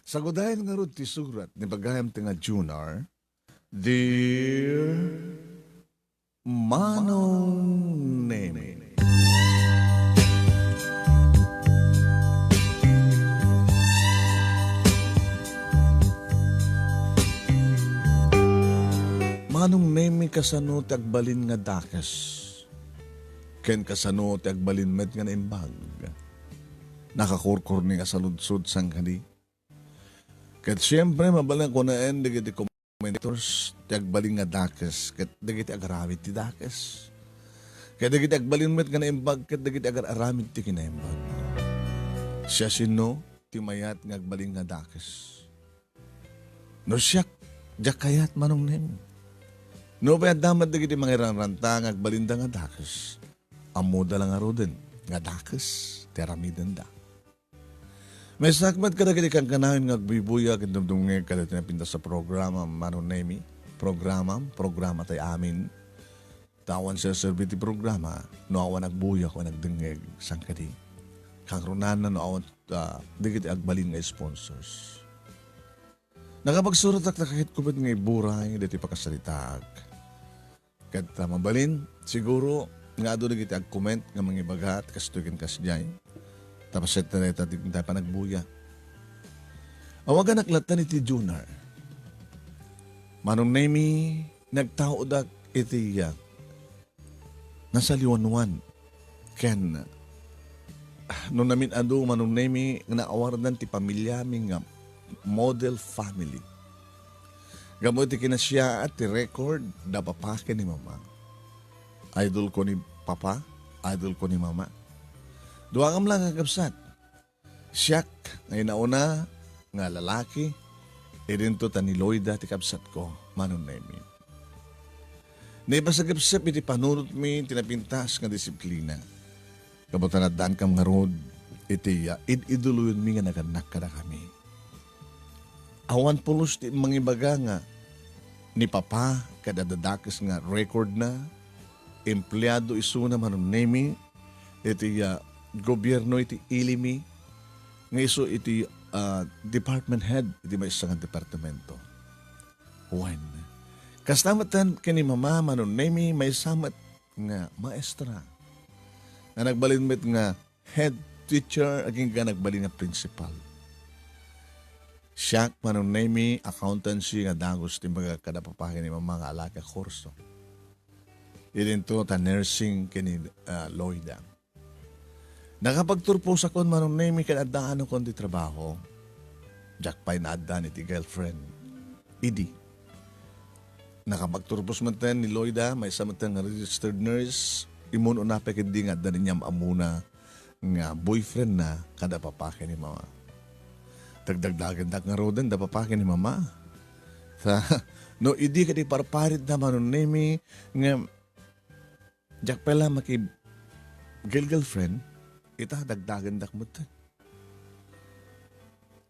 Sa gudayan nga ron ti surat, ni bagayam ti nga Junar, Dear Manong Neme. Manong Neme kasano ti agbalin nga dakes. Ken kasano ti agbalin met nga naimbag. Nakakurkur ni nga sa ludsud sang kani. Ket siyempre mabalang ko na digiti commentors ti agbalin nga dakes ket digiti agaramid ti dakes. Ket digiti agbalin met nga naimbag ket digiti agararamid ti kinaimbag. Siya sino ti mayat nga agbalin nga dakes. No siya jak kayat Manong Neme. No ba damat digiti mangiranranta nga agbalinda nga dakes. Amo da lang aroden nga dakes ti aramidan da. May sakmat ka na kang kanahin nga agbibuya kandumdum nga kada tinapinta sa programa Manong Neme. Programa tayo amin. Tawan siya serviti programa. No awan agbuya ko nagdengeg sang kadi. Kang runanan no awan digiti agbalin nga sponsors. Nakapagsurat ak nakahit ko ba't nga iburay diti pakasalitag. Kat mabalin, siguro nga doon digiti ag-comment nga mga ibagat kastukin kasjay. Tapos set na reta di tayo pa nagbuya. Awagan naklatan iti Junar. Manong Neme, nagtaudak iti nasa liwanwan. Ken, no namin ado Manong Neme, naawardan ti pamilya mi nga model family. Gamot ti kinasya at ti record da papake ni mama. Idol ko ni papa, idol ko ni mama. Duwagam lang ang kapsat. Siyak, ngayon nauna, nga lalaki, irinto ta ni Loida ti kapsat ko, Manong Neme. Naiba sa kapsat, iti panunot mi, tinapintas nga disiplina. Kabutan at daan kam nga rod, iti iduluyon mi nga naganak ka na kami. Awan pulos ti mangibaga nga, ni Papa, kadadadakas nga record na, empleyado iso na Manong Neme, iti gobyerno iti ilimi, nga iso iti department head, iti may isang departamento. When? Kastamatan kini Mama Manong Neme, may samat nga maestra. Nga nagbalinmet nga head teacher, aging nga nagbalin nga principal. Siya, Manong Neme, accountancy nga dagos ti mga kadapapahin ni mga alaka kurso. Ilinto ta nursing kini Loida. Nakapagturpo sa kon Manong Neme kanadaan kon di trabaho. Jack pa'y naadaan iti girlfriend. Idi. Nakapagturpos man tayo ni Loida, may samantang registered nurse, imuno na pa kindi nga da niya amuna nga boyfriend na kadapapahin ni mama. Dagdagdagan nga roden, da papakin ni mama. No, idi ka di parparit na Manong Neme, nga jak pala maki girlfriend, ita dagdagan dak mo ta.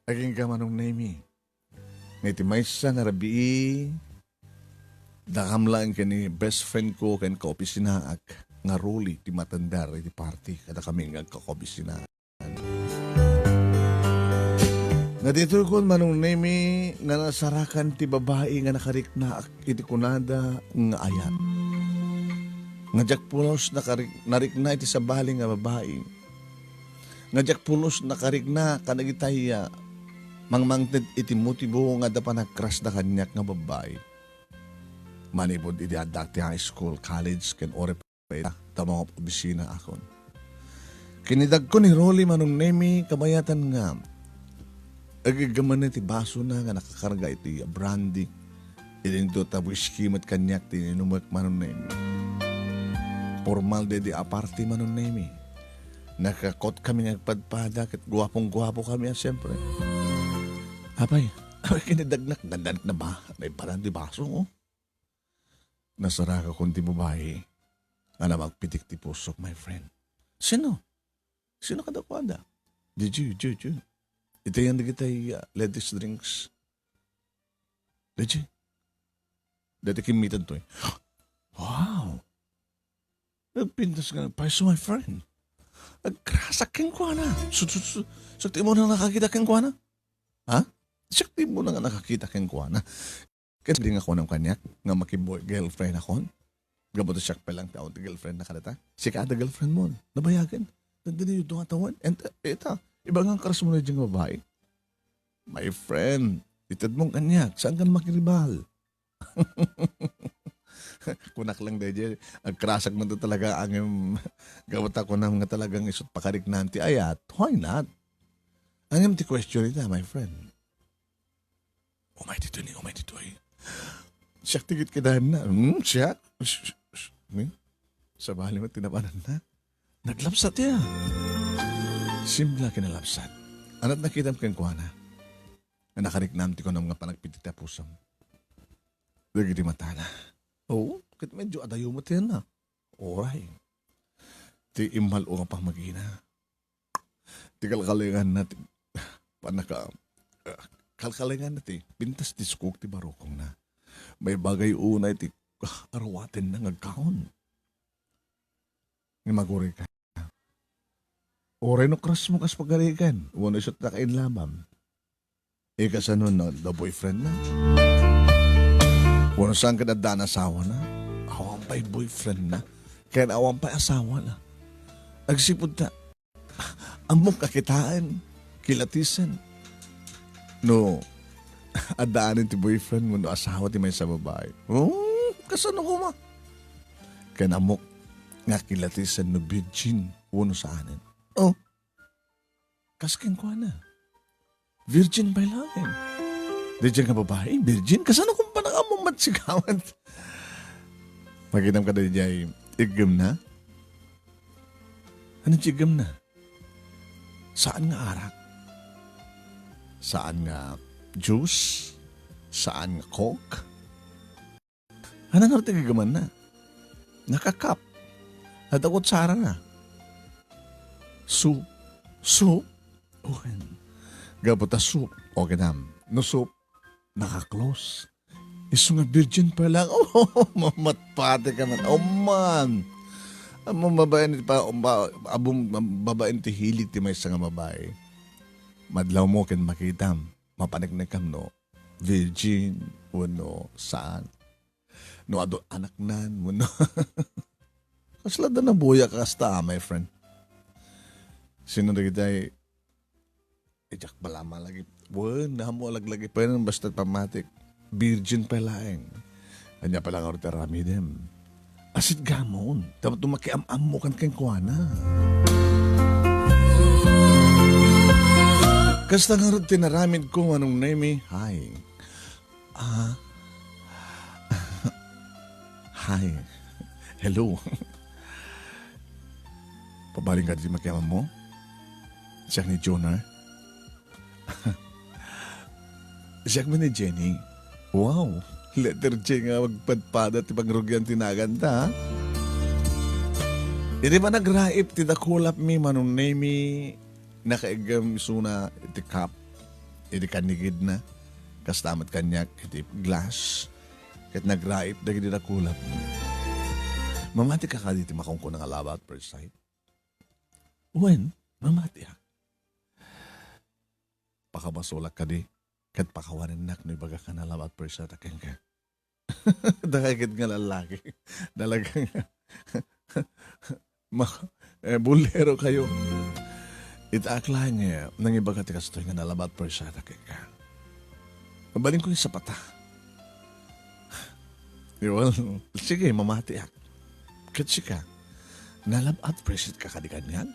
Aging ka Manong Neme, nga iti may sa nga rabii, dakam lang ka ni best friend ko kan kaopisinaak, nga ruli, ti matandar, iti party, kada kami nga kaopisinaak. Nga dito ko Manong Neme nga nasarakan ti babae nga nakarikna iti kunada nga ayat. Nga jak pulos narikna iti sabali nga babae. Nga jak pulos nakarikna kanagitay mangmangted iti motibo nga da pa nagkras da kanyak nga babae. Manipod iti adak ti high school, college, ken ore pa ta mga opisina akon. Kinidag ko ni Rolly Manong Neme kabayatan nga agagaman na iti baso na nga nakakarga iti brandy. Ilinto ta whiskey mat kanyak tininumak Manong Neme. Formal de aparte Manong Neme. Nakakot kami nagpadpada kat guwapong-guwapo kami siyempre. Apay kinidagnak na ba? May parang di baso oh. Nasara ka kung ti babae nga na magpitik ti pusok my friend. Sino? Sino kadakwada? Juju. Ito yan na kita ladies drinks. Legit. Dati kimitan to eh. Wow! Nagpintas ka ng paiso, my friend. Nagkrasak keng kwa na. Sakti mo na nakakita keng kwa na? Ha? mo na nga nakakita kang kuha na. Kasi di nga ko ng kanyak, nga makiboy girlfriend ako. Gabot siya pa lang taon, girlfriend na kanata. Si kada girlfriend mo, nabayagan. Nandun yung tungatawan. And ita, iba nga karas mo na diyang babae. My friend, itad mong kanyak, saan ka makiribal? Kunak lang dahil agkrasag man to talaga ang gawat ako ng nga talagang isot pakarik nanti ayat. Why not? Ang ti question ita, my friend. Umay dito ni, umay dito eh. Siyak tigit kidahan na. Siyak. Sa bali mo, tinapanan na. Naglapsat ya. Simla kinalapsat. Anat nakita mo kang kuha na. Nakariknamti ko ng mga panagpitit na pusam. Lagi di mata na. Oo, kit medyo adayo mo tiyan na. Oray. Ti imal o nga pang mag-ina. Ti kalkalingan natin. Panaka... kalkalingan natin. Pintas diskuk ti barokong na. May bagay unay ti arawatin na ngagkaon. Nga maguri ka. Oray no kras mo kas pagarikan. Wano isot na kain lamam. Ikas ano na, the boyfriend na. Wano saan ka na asawa na. Awang pa'y boyfriend na. Kaya awang pa'y asawa na. Nagsipod na. Amok kakitaan. Kilatisan. No, adaanin ti boyfriend mo no asawa ti may sa babae. Kasano ko ma? Kaya namok nga kilatisan no virgin uno sa anin. Oh, kasking ko na. Virgin by langin. Di dyan ka babae, virgin? Kasano kung panakamu matsigawan? Magitam ka na dyan, igam na? Ano igam na? Saan nga arak? Saan nga juice? Saan nga coke? Ano nga rin gagaman na? Nakakap. At ako tsara na. Soup. Soup? Uwan. Gabota soup. Okay na. No soup. Nakaklose. Iso nga virgin pa lang. Oh, mamatpate ka man. Oh, man. Ang babae pa, abong babae ti hilig ti may nga babae. Madlaw mo ken makitam. Mapanik kam no. Virgin. Uno. Saan? No, ado anak nan. Uno. Kasla na nabuya ka kasta, my friend. Sino na kita'y ijak balama lagi. Wan, namo laglagi pa yun basta pamatik. Virgin pa lang. Kanya pala nga orta rami dem. Asit gamon. Dapat tumakiam-am mo kan kang kuwana. Kasta nga rin tinaramid ko anong name. Hi. Hi. Hello. Pabaling ka din makiaman mo? Siya ni Jonah. Siya man ni Jenny. Wow. Letter J nga magpadpada ti pangrugyan tinaganda. Hindi ba nagraip ti dakulap mi manong name nakaigam suna iti cup, iti kanigid na, kastamat kanyak, iti glass, kat nagraip dagi di nakulap. Mamati ka diti makongko ng alaba at first sight. When? Mamati ha. Pakabasolak ka di, kat pakawanin nak no ibaga ka na alaba at first sight akin ka. Dakagit nga lalaki. Dalagang bulero kayo. Itaakla niya nang iba ka tikastoy nga nalabat per siya na ka. Mabaling ko yung sapata. Well, sige, mamati ak. Katsi ka, nalabat per siya ka kadikan yan?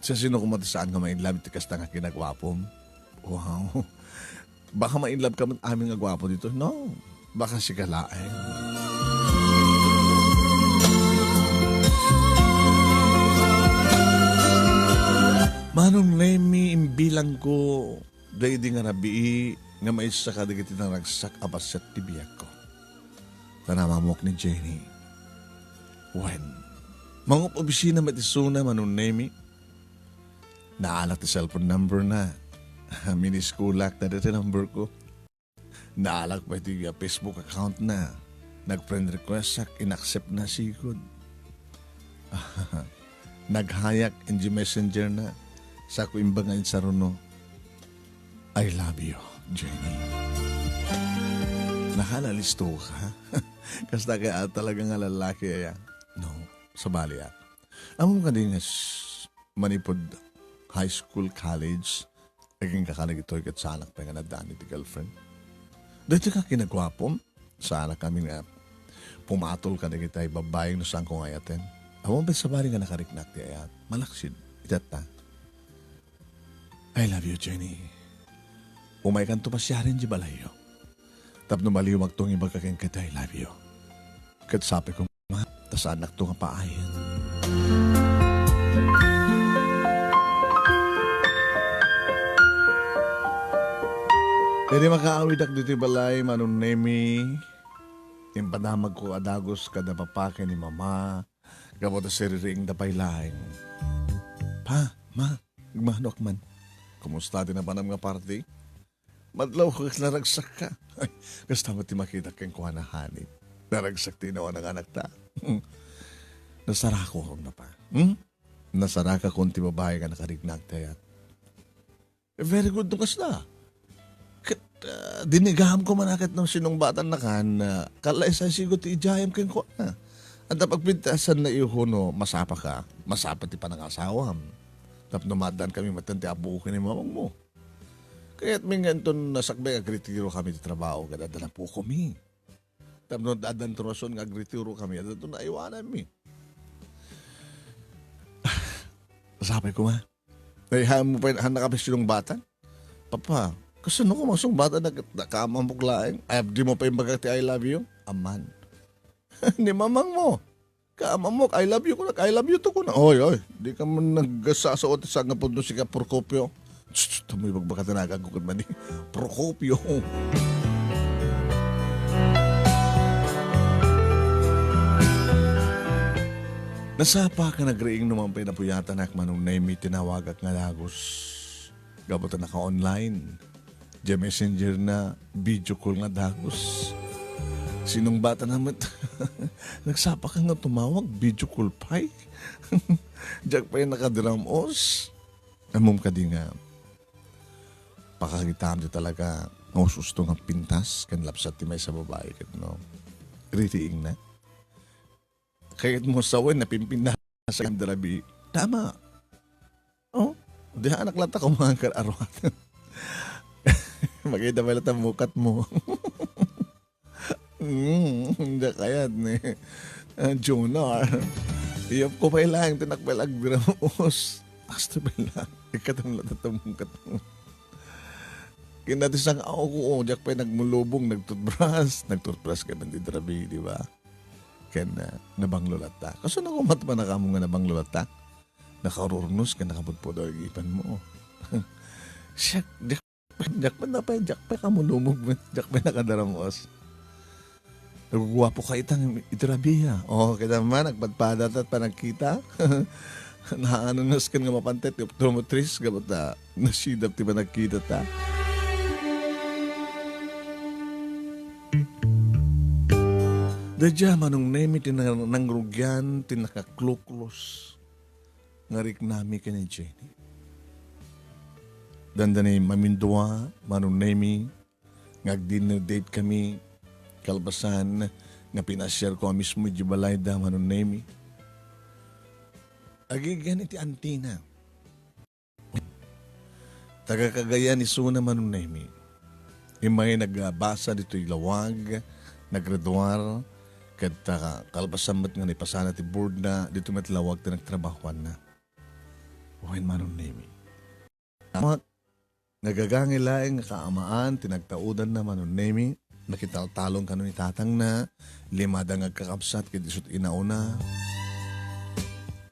Sa sino kumatasaan ka ma-inlove tikasta nga kinagwapom? Wow. Baka ma-inlove ka man aming agwapo dito? No. Baka si kalain. Manong Lemmy, imbilang ko, dahil di nga nabii, nga maisa ka digit na ragsak abas at tibiyak ko. Tanamamok ni Jenny. When? Mga obisina matisuna, Manong Lemmy, naalak ti cellphone number na. Miniskulak na dati number ko. Naalak pa iti Facebook account na. Nag-friend request sak, inaccept na sigod. Naghayak in the messenger na. Sa ko imbangan sa runo. I love you, Jenny. Nakalalisto ka? Kasta kaya talaga nga lalaki ay no, sa bali at. Among ka din manipod high school, college, naging kakalag ito kat sa anak pa nga na Danny the girlfriend. Dito ka kinagwapom, sa anak kami nga pumatol ka na kita babayang no saan ko ngayatin. Among ba sa bali nga nakariknak di ayat, malaksid, itata. I love you, Jenny. Umay kan tupasyarin di balayo. Tapno maliw magtungi magkakain kita, I love you. Kat sabi ko, ma, tas anak to nga paayan. Pwede makaawid ak dito balay, manong nemi, yung panamag ko adagos kada papake ni mama, gamot na siriring dapay laing. Pa, ma, gmanok man. Kumusta din na pa ng mga party? Madlaw ko naragsak ka. Ay, kasta mo ti makita kang kuha na hanip. Naragsak tinawa ng anak ta. Nasara ko kung na pa. Nasara ka kung ti babae ka nakarignag tayat. Very good to kasna. Dinigaham ko manakit ng sinumbatan na kan. Kalay sa sigo ti ijayam kang kuha na. At pagpintasan na iuhuno, masapa ka. Masapa ti panangasawam. Tapos numadaan kami matanti abukin ni mamang mo. Kaya't may ganton nasakbay agritiro kami di trabaho, kadadala po kami. Tapos dadan troson nga agritiro kami, at ito naiwanan mi. Sabi ko nga, nahihayan mo pa yung nakapis yung bata? Papa, kasi ko masong bata nakamamok laing, ay di mo pa yung bagati I love you? Aman. Ni mamang mo. Kaamamok, I love you ko na, I love you to ko na. Oy, di ka man nagsasaot sa nga po doon si Procopio. Tamoy magbakatanagan ko man ni Procopio. Nasapa ka nagriing naman pinapuyatan ak manong naimi tinawag at nga lagos. Gabot na naka-online. Diya messenger na video call nga dagos. Sinong bata naman nagsapa ka nga tumawag video call pa eh. Diyak pa yung nakadiramos. Amom ka di nga pakakitaan di talaga ang susto nga pintas kan lapsat ti may sa babae kat no. Ritiing na. Kayat mo sawan na pimpin na sa kandarabi. Tama. Oh, di anak lata ko mga kararwat. Magkita ba lata mukat mo? Hindi kayat ni Jonar. Iyop ko pa ilang tinakbalag biramos. Basta ba lang? Ikatang latatamong katong. Kinatisang ako ko, diyak pa nagmulubong, nagtutbrush ka ng didrabi, di ba? Kaya nabanglulata. Kaso nakumat pa na ka mo nga nabanglulata? Nakarurnos ka, nakabudpo daw ipan mo. Siyak, diyak pa kamulubong, diyak pa nakadaramos. Nagugwapo ka itang idrabi ha. O, kaya naman, nagpadpadat at panagkita. Naanunas ka nga mapantet, optometris, gabot na nasidap ti ba nagkita ta? Dadya manong nemi tinangrugyan, tinakakluklos. Ngarik nami ka ni Jenny. Dandanay mamindua, manong nemi, ngagdinner date kami, kalbasan, nga pinasyar ko mismo di balayda, manong nemi. Agigan iti antina. Taga-Cagayan ni Suna manong nemi. Imay nagbasa dito ilawag, naggraduar, kada kalbasamot nga ni pasana ti board na dito matlawag na nagtrabahuan na. Wain manong nemi. Nagagangilaing kaamaan, tinagtaudan na manong nemi, nakitaltalong ka ni tatang na, limada nga kakapsat, kidisot inauna.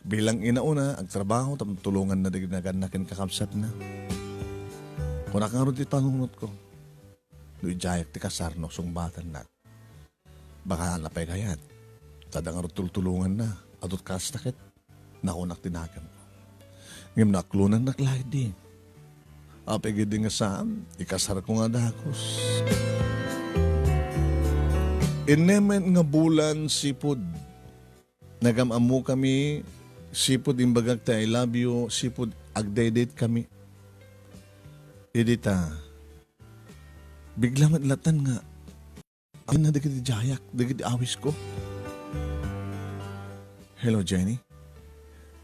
Bilang inauna, ang trabaho, tulungan na dignagan kakapsat na. Kung nakaroon ti pangungot ko, do'y jayak ti kasarno, sung batan na. Baka napay kayat. Tadang tultulungan na. Atot kastakit. Nakunak tinagan ko. Ngayon naklunan naklahid din. Apay gidi nga saan. Ikasar ko nga dakos. Inemen nga bulan sipod. Nagamamu kami. Sipod imbagag ta I love you. Sipod agdedate kami. Edita. Bigla madlatan nga. Ay na dagiti jayak, dagiti awis ko. Hello, Jenny.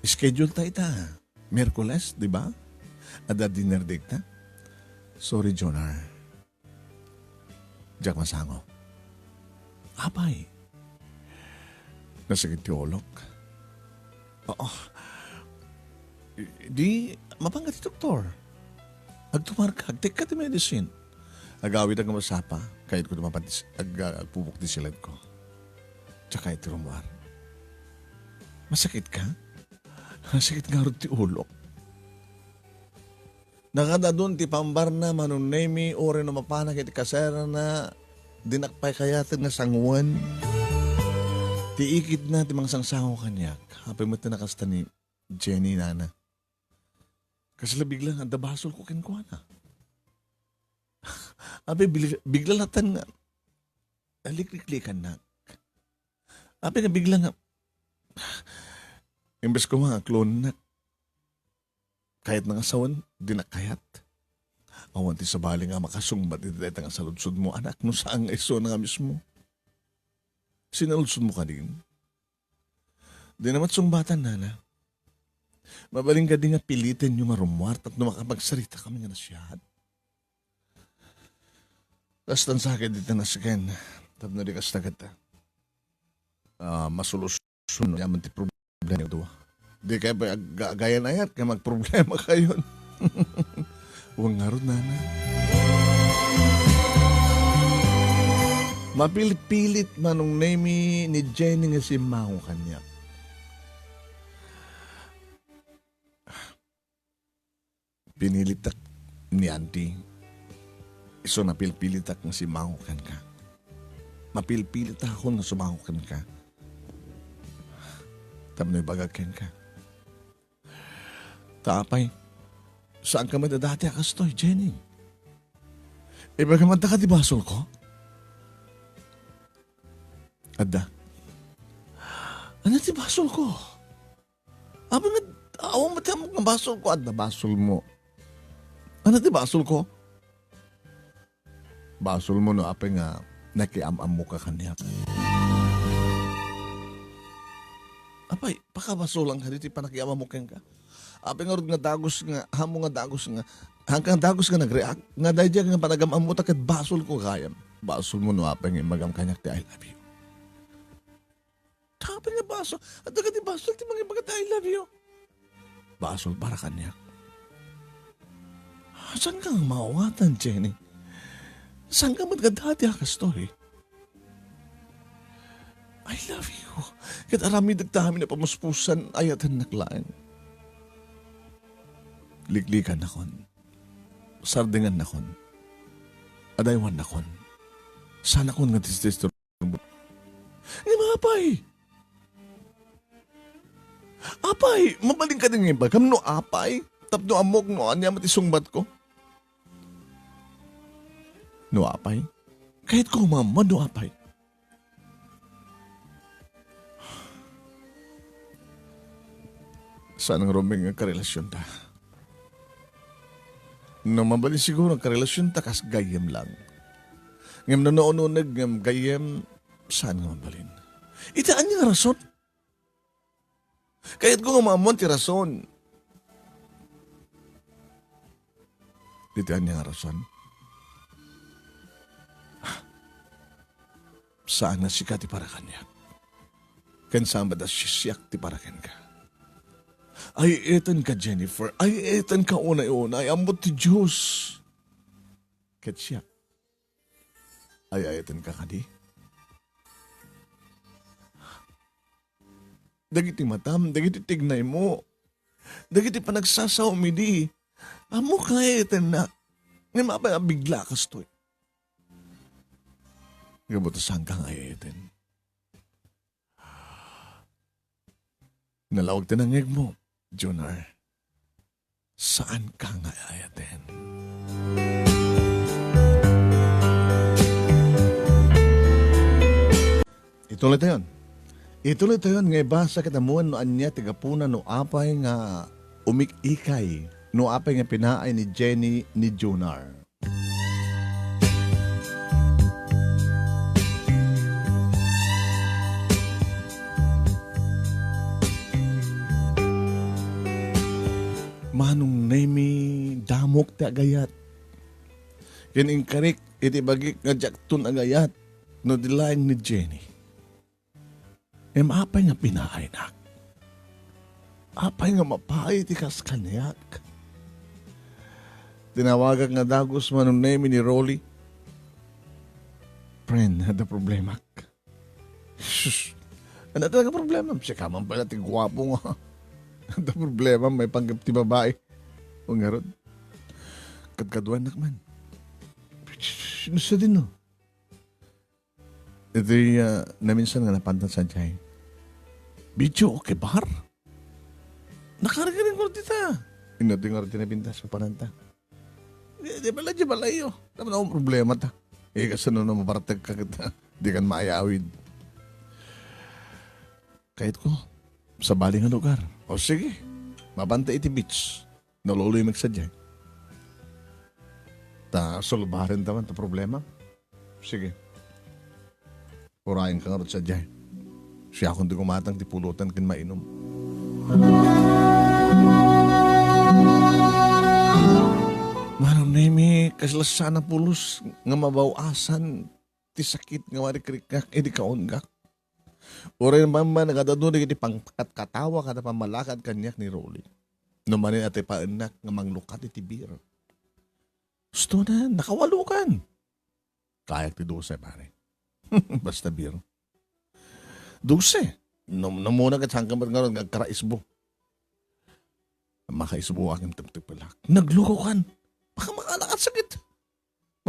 Schedule tayo ta. Merkules, di ba? Ada dinner date ta. Sorry, Jonar. Jack masango. Apay. Nasakit ti olok. Oo. Di, mapanggat ti doktor. Agtumar ka, agtik ka ti medicine. Agawid ang masapa, kahit ko tumapatis, agpupuk ti silad ko. Tsaka iti rumwar. Masakit ka? Masakit nga rin ti ulok. Nakada doon ti pambar na manunemi ore no mapanak iti kasera na dinakpay kayatin na sangwan. Ti ikit na ti mga sangsango kanyak. Hapay mo tinakasta ni Jenny nana. Kasi biglang ang dabasol ko kinkwana. Abi bigla latan nga. Alikliklikan na. Abi na bigla nga. Imbes ko mga klon na. Kahit nga sawan, di na kayat. Awan ti sabali nga makasungbat iti dahil nga saludsod mo, anak, no saan nga iso na nga mismo. Sinaludsod mo ka din. Di naman sungbatan, nana. Mabaling ka din nga pilitin yung marumwart at makapagsalita kami nga nasyad. Tastan sa akin dito na sakin. Tapno di kas tagat. Masolusyon yaman ti problema ito. Di kayo gaya na yan, kaya magproblema kayo. Huwag nga rin, nana. Mapilit-pilit manong name ni Jenny nga si Mao kanya. Pinilitak ni Auntie. So napilpilitak nga si Mao kan ka. Mapilpilit ako nga sumahukan ka. Tamno'y bagagken ka. Tapay, saan ka madadati akastoy, Jenny? Iba ka manta ka di basol ko? Ada. Ano ti basol ko? Abang nga, awang matamok ng basol ko, ada basol mo. Ano ti basol ko? Basol mo no, apay nga, nakiam-am mo ka kanya. Apay, pakabasulang ka dito, panakiam mo ka. Apay nga rin nga dagos nga, hamo nga dagos nga, hanggang dagos nga nag-react, nga dahil dyan nga panagam-am mo, takit basol ko kayam. Basol mo no, apay nga magam kanyak ti I love you. Tapay nga basol, at agad di basol, ti mga ibagat I love you. Basol para kanyak. Saan ka nga mawatan, Jenny? Saan ka magkadati akastoy? I love you. Kat arami dagtami na pamuspusan ayatan naklaan. Liklikan nakon. Sardingan nakon. Adaywan nakon. Sana kon nga tististor. Apay! Apay! Mabaling ka din nga ba? Kamno apay? Tapno amok no anya matisungbat ko? No apay? Kahit ko mama no apay. Saan ang ruming ang karelasyon ta? No mabali siguro ang karelasyon ta kas gayem lang. Ngam na noon-unag ngam gayem, saan nga mabalin? Itaan niya nga rason. Kahit ko nga mamon ti rason. Itaan niya nga rason. Saan na sika ti para kanya? Kan saan ba da sisyak ti para ka? Ay etan ka, Jennifer. Ay etan ka unay-unay. Amot ti Diyos. Kat siya. Ay etan ka kadi. Dagiti matam, dagiti tignay mo. Dagiti panagsasaw umidi. Amo ka etan na. Ngayon mapay bigla ka stoy. Gabutasan kang ay etan. Nalawag tinangig mo. Jonar, saan ka nga ayatin? Ituloy tayo. Ituloy tayo nga basa kitamuan no anya tigapuna no apay nga umikikay no apay nga pinaay ni Jenny ni Jonar. manong nemi damok ti agayat. Kining karik iti bagik nga jaktun agayat no dilaing ni Jenny. Apay nga pinaay nak. Apay nga mapay ti kas kanyak. Tinawagan nga dagos manong nemi ni Rolly. Friend, ada problema. Shush. Ano talaga problema? Siya ka man pala ti gwapo nga. Ada problema, may panggap ti babae. O nga ron. Kadkaduan nakman. Sino siya din no? Ito naminsan nga napantan sa Jai. Video okay bar? Nakarga rin ko dita. Inating nga rin pintas sa pananta. Di pala di pala iyo. Tama na akong problema ta. Kasi no na mapartag ka kita. Di kan maayawid. Kahit ko, sa baling nga lugar. O sige, mabanta iti beach. Naluloy magsadya. Ta solbarin taman ta problema. Sige. Urahin ka nga rin sadya. Siya akong di kumatang ti pulutan kin mainom. Manong nemi, kaslas sana pulos nga mabawasan ti sakit nga marikrikak, edi kaungak. Oray naman ba nagadadun iti pangkatawa kada pamalakad kanyak ni Rolly. Numanin ati paanak nga manglukat iti beer. Gusto na, nakawalukan. Kayak ti 12 pare. Basta beer. 12. Namuna kat hanggang ba't nga ron karaisbo. Makaisbo aking tagtagpalak. Naglukukan. Baka makalakat sakit.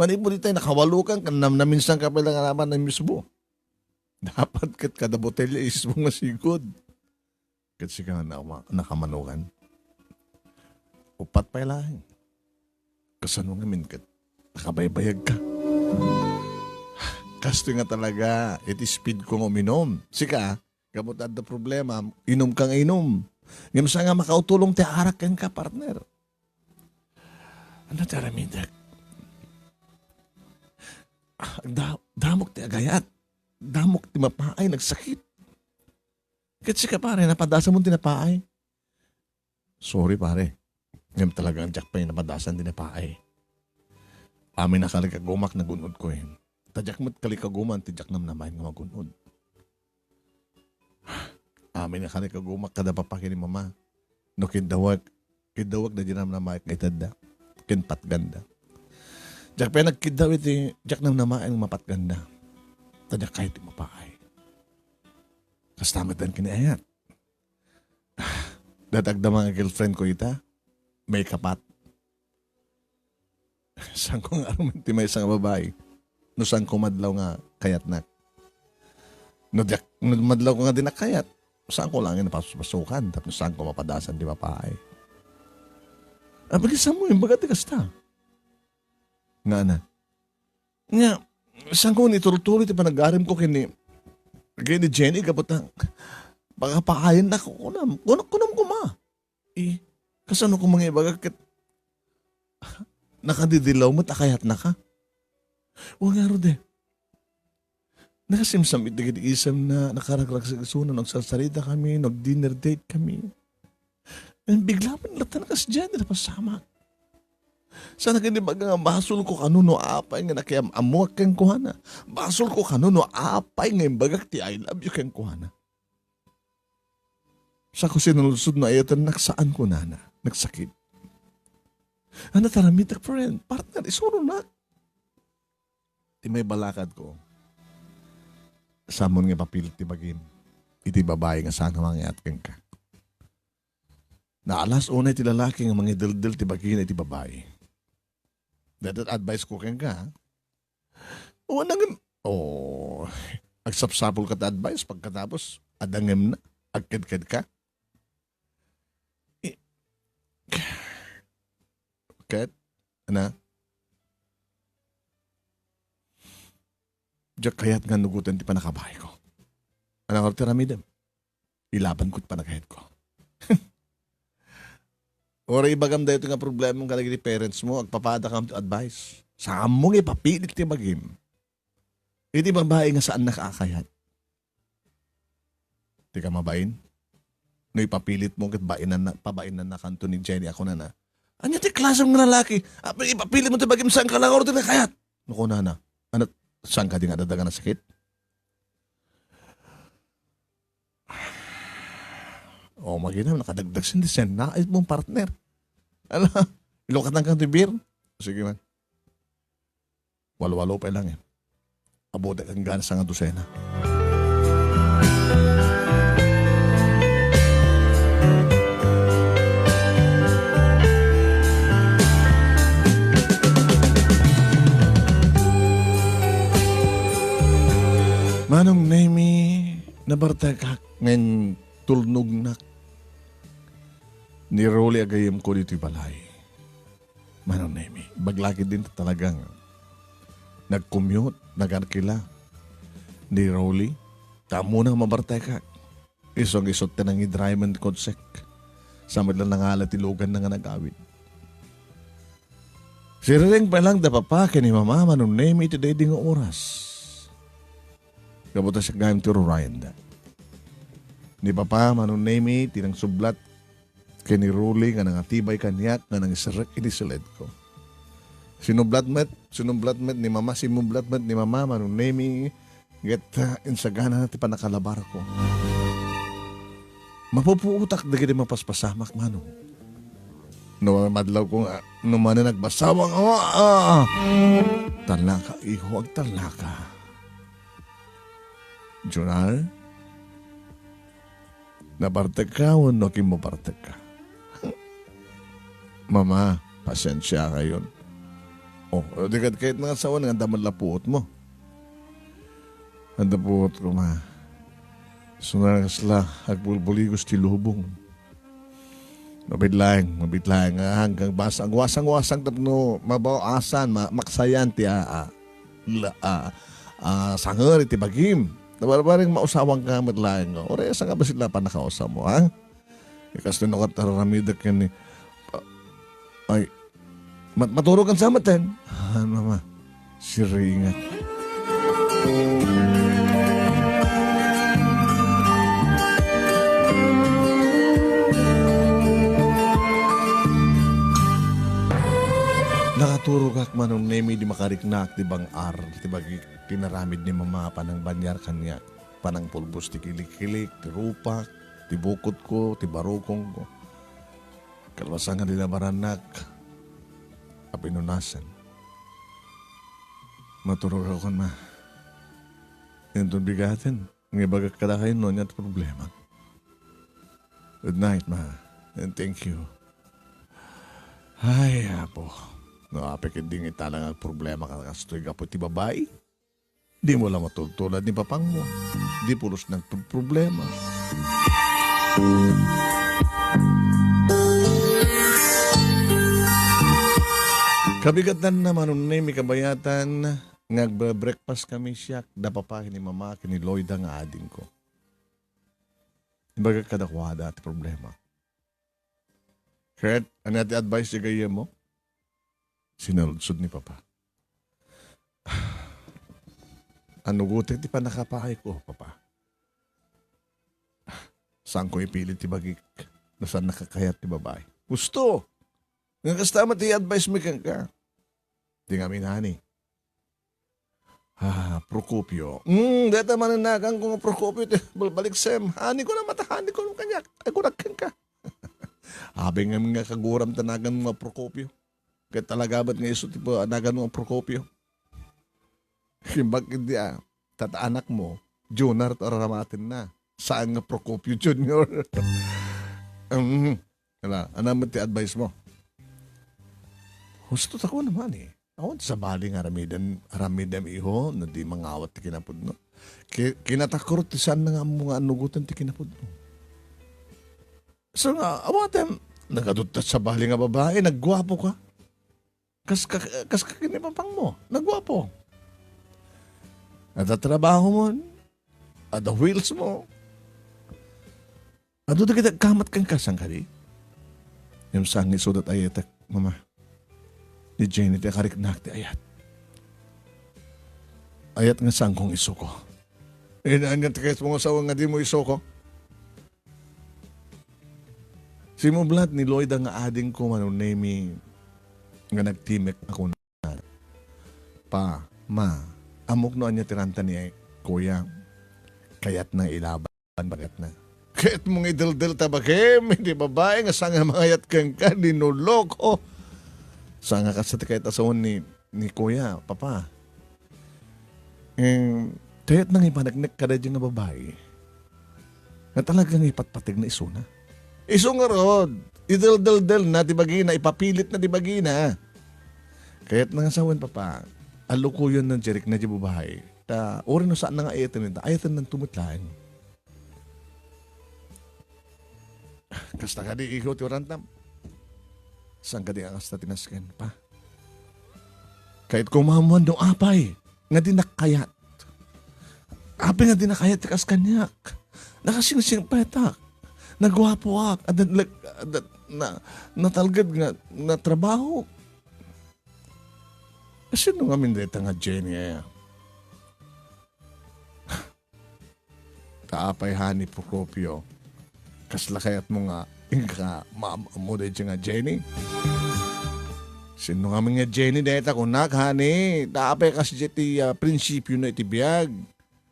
Manipuli tayo nakawalukan kan naminsan ka pala nga naman ng misbo. Dapat kat kada botelya isbo nga sigod. Kasi ka nakamanukan. Upat pa lang. Kasano nga min kat nakabaybayag ka. Kasto nga talaga, iti speed kong uminom. Sika, kabutad na problema, inom kang inom. Ngayon sa nga makautulong ti arak kang ka, partner. Ano taramidag? Damok ti agayat. Damok ti mapaay, nagsakit. Kasi ka pare, napadasan mo tinapaay. Sorry pare. Ngayon talaga ang jack pa yung napadasan tinapaay. Amin na kalikagumak na gunod ko yun. Tadyak mo't kalikaguman, tijak nam namayin nga magunod. Amin na kalikagumak kada papakin ni mama. No kidawag na dinam namayin kay tada. Kinpat ganda. Jak pa nagkidaw iti, jak nam namayin mapatganda. Tadyak kahit di mapaay. Kastamatan kiniayat. Datagda mga girlfriend ko ita, may kapat. Saan ko nga alam ti may isang babae. No saan ko madlaw nga kayat na. No madlaw ko nga din na kayat. Saan ko lang yung napasukan. Tapos saan ko mapadasan di mapaay. Bagisan mo yung bagati kasta. Nga na. Nga, saan ko nituloy ti panagarim ko kini Jenny kaputang. Baka paayin na ko kunam. Kunam ko ma. Kasano ko mga ibagakit. Nakadidilaw mo takayat na ka. O nga Rode. Nakasimsam itigid-isam na nakaragrag sa kasunan. Nagsasarita kami, nag-dinner date kami. And bigla pa nilatan ka si Jenny na pasama. Sana kini baga nga basol ko kanuno apay nga nakiyam amuak kang kuhana. Basol ko kanuno apay nga imbagak ti I love you kang kuhana. Sa ko sinulusod na ayatan naksaan ko na nagsakit. Ano taramit ak friend, partner, isuro na. Ti may balakad ko. Samon nga papilit ti bagim. Iti babae nga saan nga mga atking ka. Na alas unay ti lalaki nga mga dildil ti bagim iti babae. That advice ko kang ka. O nang agsapsapol ka ta advice pagkatapos adangem na agkad-kad ka. Kat, ana? Diyak kayat nga nugutan ti panakabahay ko. Anang artiramidam. Ilaban ko't panakahit ko. Ora ibagam dayo ito nga problema mong kalagi ni parents mo, agpapada ka to advice. Saan mong ipapilit ti magim. Iti babae nga saan nakakayat. Di ka mabain? No ipapilit mo ket pabainan na kanto ni Jenny ako na. Anya ti klaseng nga lalaki? Ipapilit mo ti bagim saan ka lang order na kayat. Naku na. Ano, saan ka di nga dadaga na sakit? O maginam, nakadagdag sin disen na ay mong partner. Ala, ilokat ng kanto beer. Sige man. Walo-walo pa lang eh. Abuti kang gana sa nga dosena. Manong Nemi, nabartagak ngayon tulnog na ni Rolly agayam ko dito'y balay. Manong Nemi, baglaki din talagang nag-commute, nag-arkila ni Rolly. Tamo nang mabartagak. Isong-isot ka ng i-dryman konsek. Samad lang nangalat ilugan na nga nag-awit. Siriring pa lang da papa ni mama Manong Nemi iti dayding oras. Kabuta siya gayam tiro Ryan da. Ni Papa Manong Nemi, tinang sublat kay ni Rolly nga nangatibay kanyak nga nang isarak inisilid ko. Sinublat met ni Mama, simublat met ni Mama Manong Nemi, get insagana na ti panakalabar ko. Mapupuutak na gini mapaspasamak Manong. No madlaw ko nga, no man na nagbasawang, talaka, iho, ag talaka. Jonar, nabartag ka o no kimubartag ka? Mama, pasensya ka yun. Di kahit mga asawa nga daman lapuot mo. Ang lapuot ko, ma. Sunaras la, agpulbuligos ti lubong. Mabitlaing, hanggang wasang-wasang tapno, mabawasan, maksayan ti sangar iti bagim. Nabarbaring mausawang ka matlaing ko. Ore, saan ka ba sila pa nakausaw mo, ha? Ikas din ako tararamidak yan ni... Ay, matulog kan sa maten. Mama, siringat. Nakaturog ak Manong Nemi di makariknak di bang di bagi pinaramid ni mama panang banyar kanya panang pulbos ti kilik-kilik ti rupak ti bukod ko ti barukong ko kalwasan nga nila baranak apinunasan maturog ako ma yung bigatin ng ibagak kadakayin nun at problema. Good night ma and thank you. Ay apo. No, apik hindi italang ang problema ka kastoy ka po ti babae. Di mo lang matultulad ni papang mo. Di pulos ng problema. Kabigatan naman nun may kabayatan nagbre-breakfast kami siya da papa ni mama kini Lloyd ang ading ko. Ibaga kadakwada at problema. Kurt, ano natin advice siya gaya mo? Sinaludsod ni Papa. Ano gutit, di pa nakapahay ko, Papa. Saan ko ipilit ti bagik? Nasaan nakakayat ti babae? Gusto! Nga kastama ti advice mo kang ka. Di nga minani. Procopio. Data mananagang kong Procopio, balik sem. Hani ko na matahani ko ng kanyak. Ay kurakang ka. Habing nga kaguram tanagan mga Procopio. Kaya talagabat nga iso tipo anagan mo ang Procopio. Bakit di tataanak mo, Junior at aramatin na. Saan nga Procopio Junior? Ano mo ti advice mo? Gusto ako naman eh. Ako sa bali nga aramidam iho na di mangawat ti kinapod no. Kinatakurot ti saan na nga mga anugutan ti kinapod no. So nga, awatem, nagadutat sa bali nga babae, naggwapo ka. Kas ka kinipapang mo. Nagwapo. At trabaho mo. At the wheels mo. At doon kita kamat kang kasang kari. Yung sang isudat ayatak, mama. Ni Jenny, ti kariknak ti ayat. Ayat nga sang kong iso ko. Inaan nga tikais mo sa nga di mo iso ko. Si mo blat ni Lloyd ang ading ko manunemi nga nagtimek ako na pa, ma, amok no anya tiranta ni kuya, kayat na ilaban, bagat na. Kahit mong idildil tabakim, hindi babae nga sanga mangayat kang ka, ninuloko. Sanga ka sa kahit asawan ni kuya, papa. Kahit nang ipanagnak ka na dyan nga babae, na talagang ipatpatig na iso na. Iso nga rod, idildil na di bagina, ipapilit na di bagina. Kahit nang asawan, papa, alukuyon ng jerik na dyan babae, ta, ori no saan na nga ayatan ng tumutlaan. Kasta ka di ikaw ti orantam. Saan ka di ang kasta tinasken pa? Kahit kumamuan do apay, nga di nakayat. Apay nga di nakayat tikas kanyak. Nakasingsing petak. Nagwapo ak. Natalgad nga na trabaho. Kasi nung amin dito nga Jenny taapay hani po kopyo. Kasla kayat mo nga inka mo dito nga Jenny. Sino nga nga Jenny dito ko naghani. Taapay kasi ti prinsipyo na itibiyag.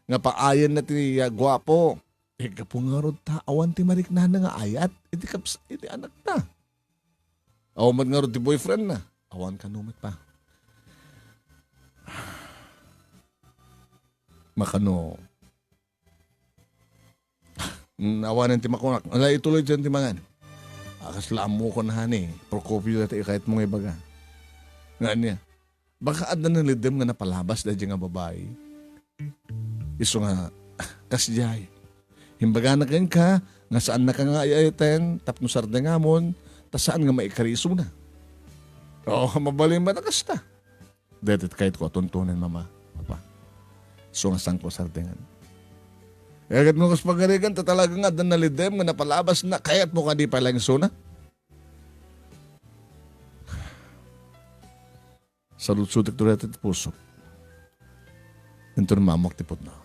Nga paayan na ti gwapo. Ika po nga ron awan ti marikna na nga ayat. Iti anak na. Awan nga ron ti boyfriend na. Awan ka numat pa. Makano. Awanan ti makunak. Ala ituloy dyan ti mangan. Akaslaan mo ko na hani. Procopio dati kahit mong ibaga. Nga niya. Baka adan na lidem nga napalabas dahil nga babae. Iso nga. Kasjay. Himbaga na ka. Nga saan na ka nga ayaten. Tapno sarda nga mon. Ta saan nga maikariso na. Oo, mabaling ba na kasta. Dahil kahit ko tuntunan mama. Papa. So nga sang ko sardengan. Kaya mo kas pagarigan, talaga nga dan nalidem nga napalabas na, kaya't mo ka di pala yung suna. Salut-sutik to retit puso. Ito na mamok tipot na.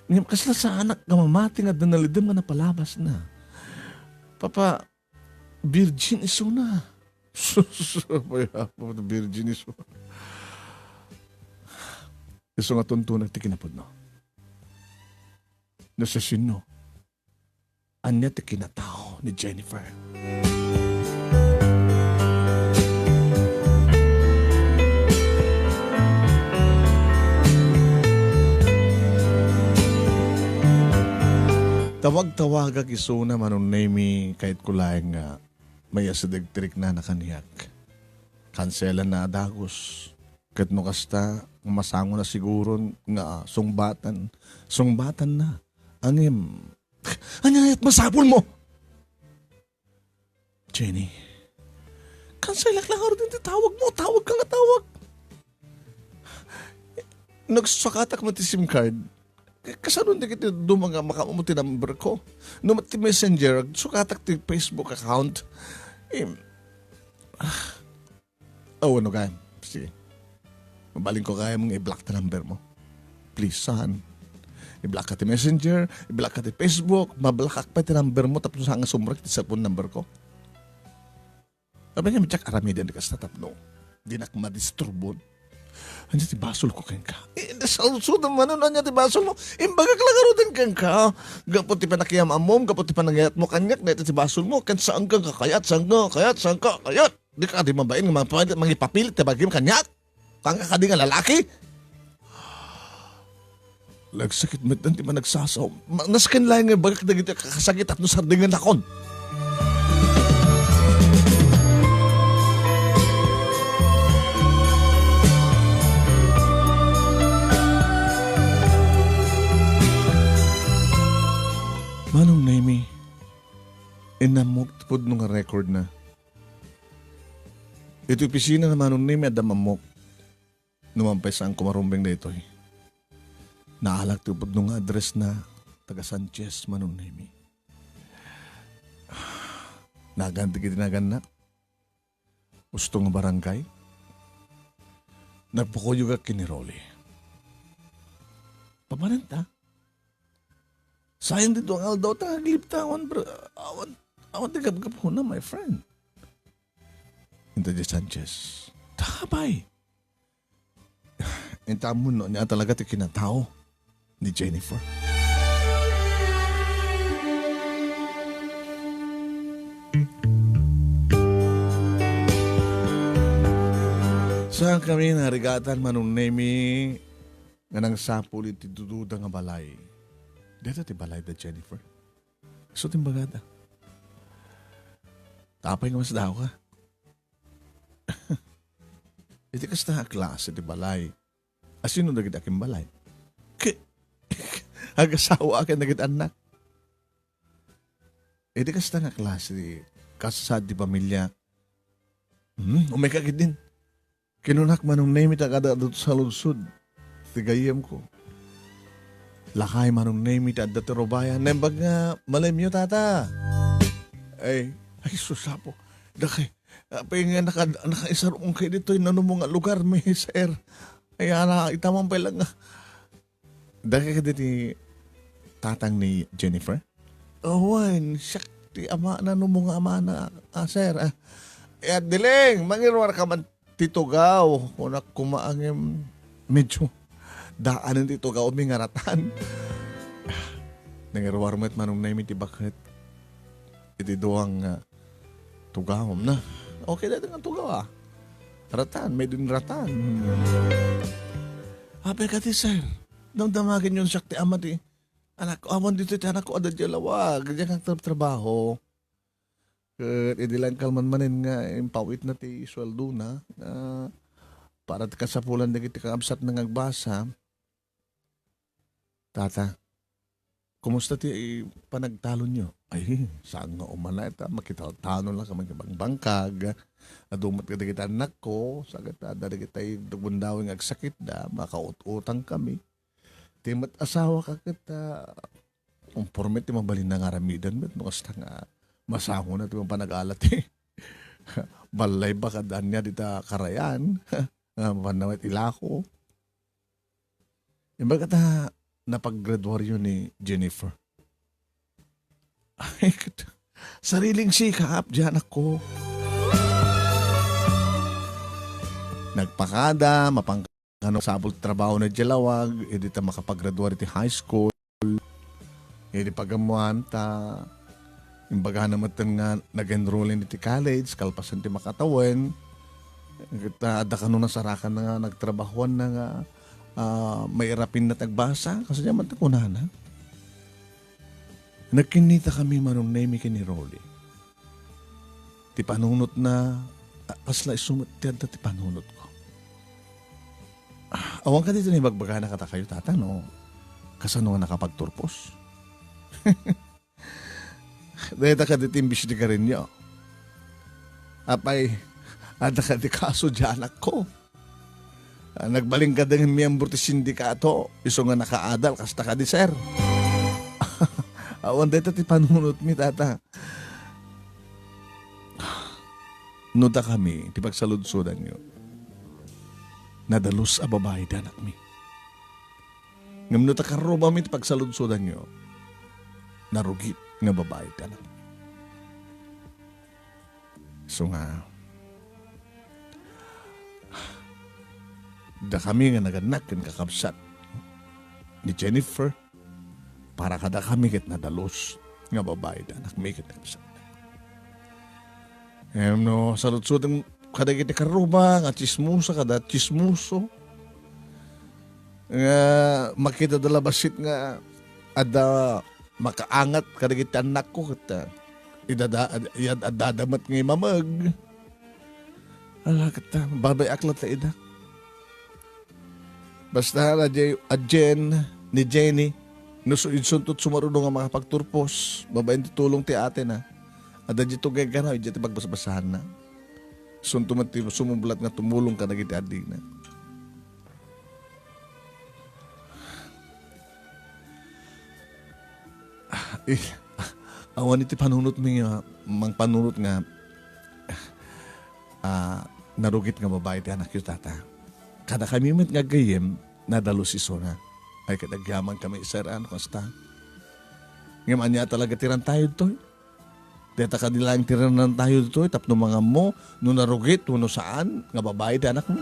Ngayon, kasla sa anak nga mamati nga dan nalidem nga napalabas na. Papa, virgin iso na. Virgin iso. Iso nga tuntunan ti kinapod no. Nasa sino? Anya ti kinatao ni Jennifer. Tawag-tawag iso na manunemi kahit kulaing nga may asidegtrik na nakaniyak. Kanselan na adagos. Kat no kasta, masango na siguro nga sungbatan. Sungbatan na. Angim. Anyayat masapol mo? Jenny. Kanselak lang ako din tawag mo. Tawag ka nga tawag. Nagsakatak mo ti SIM card. Kasanon di kita dumang makamuti number ko. Numat ti messenger. Sukatak ti Facebook account. Ano ka? Sige. Mabaling ko kaya mong i-block na number mo. Please, son. I-block ka ti messenger, i-block ka ti Facebook, mablock ka pa ti number mo, tapos hanga sumrak ti cellphone number ko. Sabi niya, matyak aramidin ka sa tapno. Di na madisturbon. Anya ti basol ko kang ka. Nasalso naman anya ti basol mo. Imbagak lang arutin kang ka. Gapot ti panakiyam amom, gapot ti panangayat mo kanyak, na ito ti basol mo. Kan saan kang kakayat, saan ka kayat. Di ka di mabain, mangipapilit ti bagim kanyak. Kang ka di nga lalaki. Lagsakit mo di man nagsasaw. Naskan lang nga bagak na gito kakasakit at nusardingan akon. Manong Naimi, inamok po nung record na. Ito opisina na Manong Naimi at damamok. Numampay saan kumarumbeng na ito. Naalag ito po nung address na taga Sanchez, Manong Naimi. Naganti kitinagan na. Gusto nga barangay. Nagpukuyo ka kiniroli. Pamananta. Sayang dito ang aldaw, taglip ta, Awan di gabgab ko na, my friend. Ito di Sanchez. Tabay. Ito mo no, niya talaga ti kinatao ni Jennifer. Saan kami narigatan manunemi nga nang sapul iti dududa nga balay. Dito ti balay da Jennifer. So timbagada. Tapay nga mas daw ka. Iti kasta klase ti balay. Asino na kita aking balay? Agasawa akin na kita anak. Iti kasta nga klase ti kasasad ti pamilya. Umikagid din. Kinunak manong name ita kada dito sa lunsod. Tigayem ko. Lakay manong name ita dati robayan. Nembag nga malimyo tata. Ay susapo. Dakay. Apay nga nakaisarong kayo dito. Nanong mga lugar may sir. Ay itamang pa lang nga. Dakay ka dito tatang ni Jennifer? Wan. Siyak ti ama na nung mga ama na sir. Diling. Mangirwar ka man titugaw, kung kumaangim, medyo daanan titugaw, may ngaratan. Nangarwar mo at manong namin bakit iti doang tugawom na. Okay dito nga tugaw Ratan, may din ratan. Ape ka ti sir, nang damagin yun siya ti ama ti, anak ko, amon dito ti anak ko, adad jalawag, diyan kang trabaho. Hindi lang kalman-manin nga impawit na ti sweldo na para kasapulan na kita kaabsat na nagbasa. Tata, kumusta ti panagtalo nyo? Ay, saan nga umana ita? Makitaltano lang ka magbangkag. Adumat ka na kita anak ko. Sagat na kita dugbundawing agsakit na. Makaut-utang kami. Timat asawa ka kita. Umpormet ti mabalin na nga ramidan. Bet no kasta nga masaho na ito yung panag-alat Balay ba kadaan niya dita karayan. Panawit ilako. Yung baga ta napag-graduaryo ni Jennifer. Ay, sariling sikap dyan ako. Nagpakada, mapangkano sabol trabaho na jalawag, hindi ta makapag-graduaryo ti high school, hindi pagamuan ta. Imbaga naman nga nag-enroll in iti college, kalpasan ti makatawan. Ada ka nung nasarakan na nga, nagtrabahuan na nga, may rapin na tagbasa. Kasi naman takunan na. Nagkinita kami manong name ni Rolly. Ti panunot na, kasla isumot ti panunot ko. Awang ka dito ni bagbaga na kata kayo tata, no? Kasano nga nakapagturpos? Dahil ka ditimbis di ka rin nyo. Apay, ada ka di kaso dyan ako. Nagbaling ka din miyembro ti sindikato. Iso nga nakaadal, kasta ka di sir. Awan dito ti panunot mi tata. Nuda kami, ti pagsaludsudan nyo. Nadalus a babae danak mi. Ngam nuda karoba mi ti pagsaludsudan nyo. Narugit nga babae ka lang. So nga, da kami nga naganak kan kakabsat ni Jennifer para kada kami ket nadalos nga babae da anak mi ket kakabsat. No, salut-sud kada kita karuba nga chismusa kada chismuso nga makita dala basit nga ada makaangat kadagit anak ko kita idadamat ng mamag. Ala kita, babay aklat na ida. Basta na adjen ni Jenny, nusuntot sumarunong ang mga pagturpos, babayin tutulong ti ate na. Ada dito gaya ganaw, dito pagbasabasahan na. Suntumat ti sumublat nga tumulong ka na kita adig na. Awan iti panunot mi mang panunot nga narugit nga babae ti anak yu tata. Kada kami met nga gayem nadalo si Sona. Ay kadagyaman kami sir ano kasta. Ngayon niya talaga tiran tayo to. Deta kanila ang tiranan tayo dito, tapno mga mo, no narugit, no saan, nga babae da anak mo.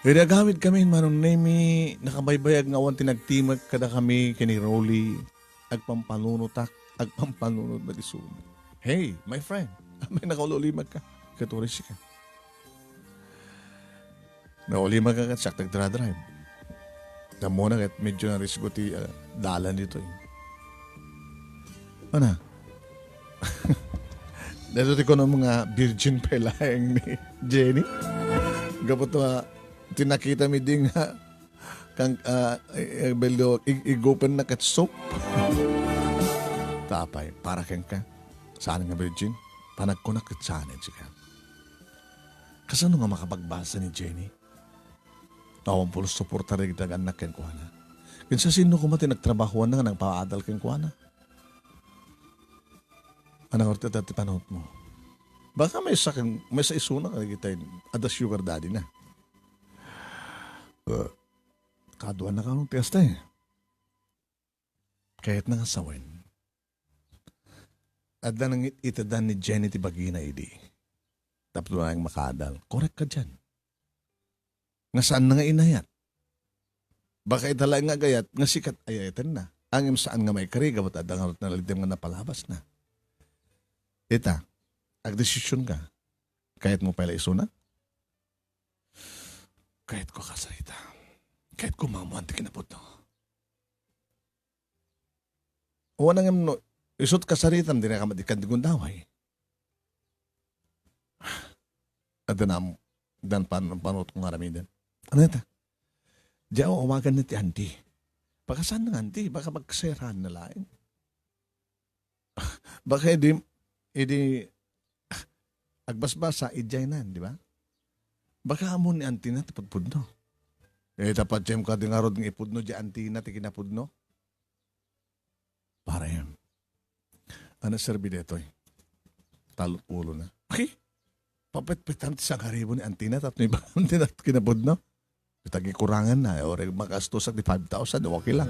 Gawid kami manong nemi nakabaybayag nga awan tinagtimag kada kami kini Rolly agpampanunot agpampanunot ba isun. Hey, my friend, may nakaulimag ka. Katuris ka. Naulimag ka sak nagdra-drive. Damo na kat medyo na risgo ti dalan dito. Ano? Dito ko ng mga virgin pelayang ni Jenny. Gapot tinakita mi ding kang beldo igopen na kat soap. Tapay, para kang ka. Saan nga virgin? Panag ko na katsanin siya. Kasano nga makapagbasa ni Jenny? Tawang pulos suporta rin ang anak kang kuwana. Kinsa sino ko mati nagtrabahuan na nga nagpaadal kang kuwana? Anong orte dati panahot mo? Baka may sa isuna ka kita ada sugar daddy na. Kaduan na ka nung testa eh. Kahit nangasawin. At na nang itadan ni Jenny ti bagina idi. Tapos na ang makadal. Correct ka dyan. Nga saan na nga inayat? Baka itala nga gayat, nga sikat ayatan na. Angim saan nga may kariga, ba't adang harot na litim nga napalabas na. Ita, agdesisyon ka. Kahit mo pala isuna? Kahit ko kasarita. Kahit ko mamuhan ti kinapot no. O nang no, isot kasaritam din na kamadikan di gundaway. At dan panot kong aramidan. Ano ito? Diyaw, umagan na ti auntie. Baka saan na auntie? Baka magkaserahan na lain. Baka edi agbasbasa, idjay na, di ba? Baka amon ni auntie na tapagpudno. Tapat siyem ka di nga rod ng ipudno di auntie na ti kinapudno. Para yan. Ano serbi detoy? Talot ulo na. Okay. Papet-petan sa karibo ni auntie na tapos may ba auntie na kinapudno? Itagi kurangan na. O makastosak di 5,000. Okay lang.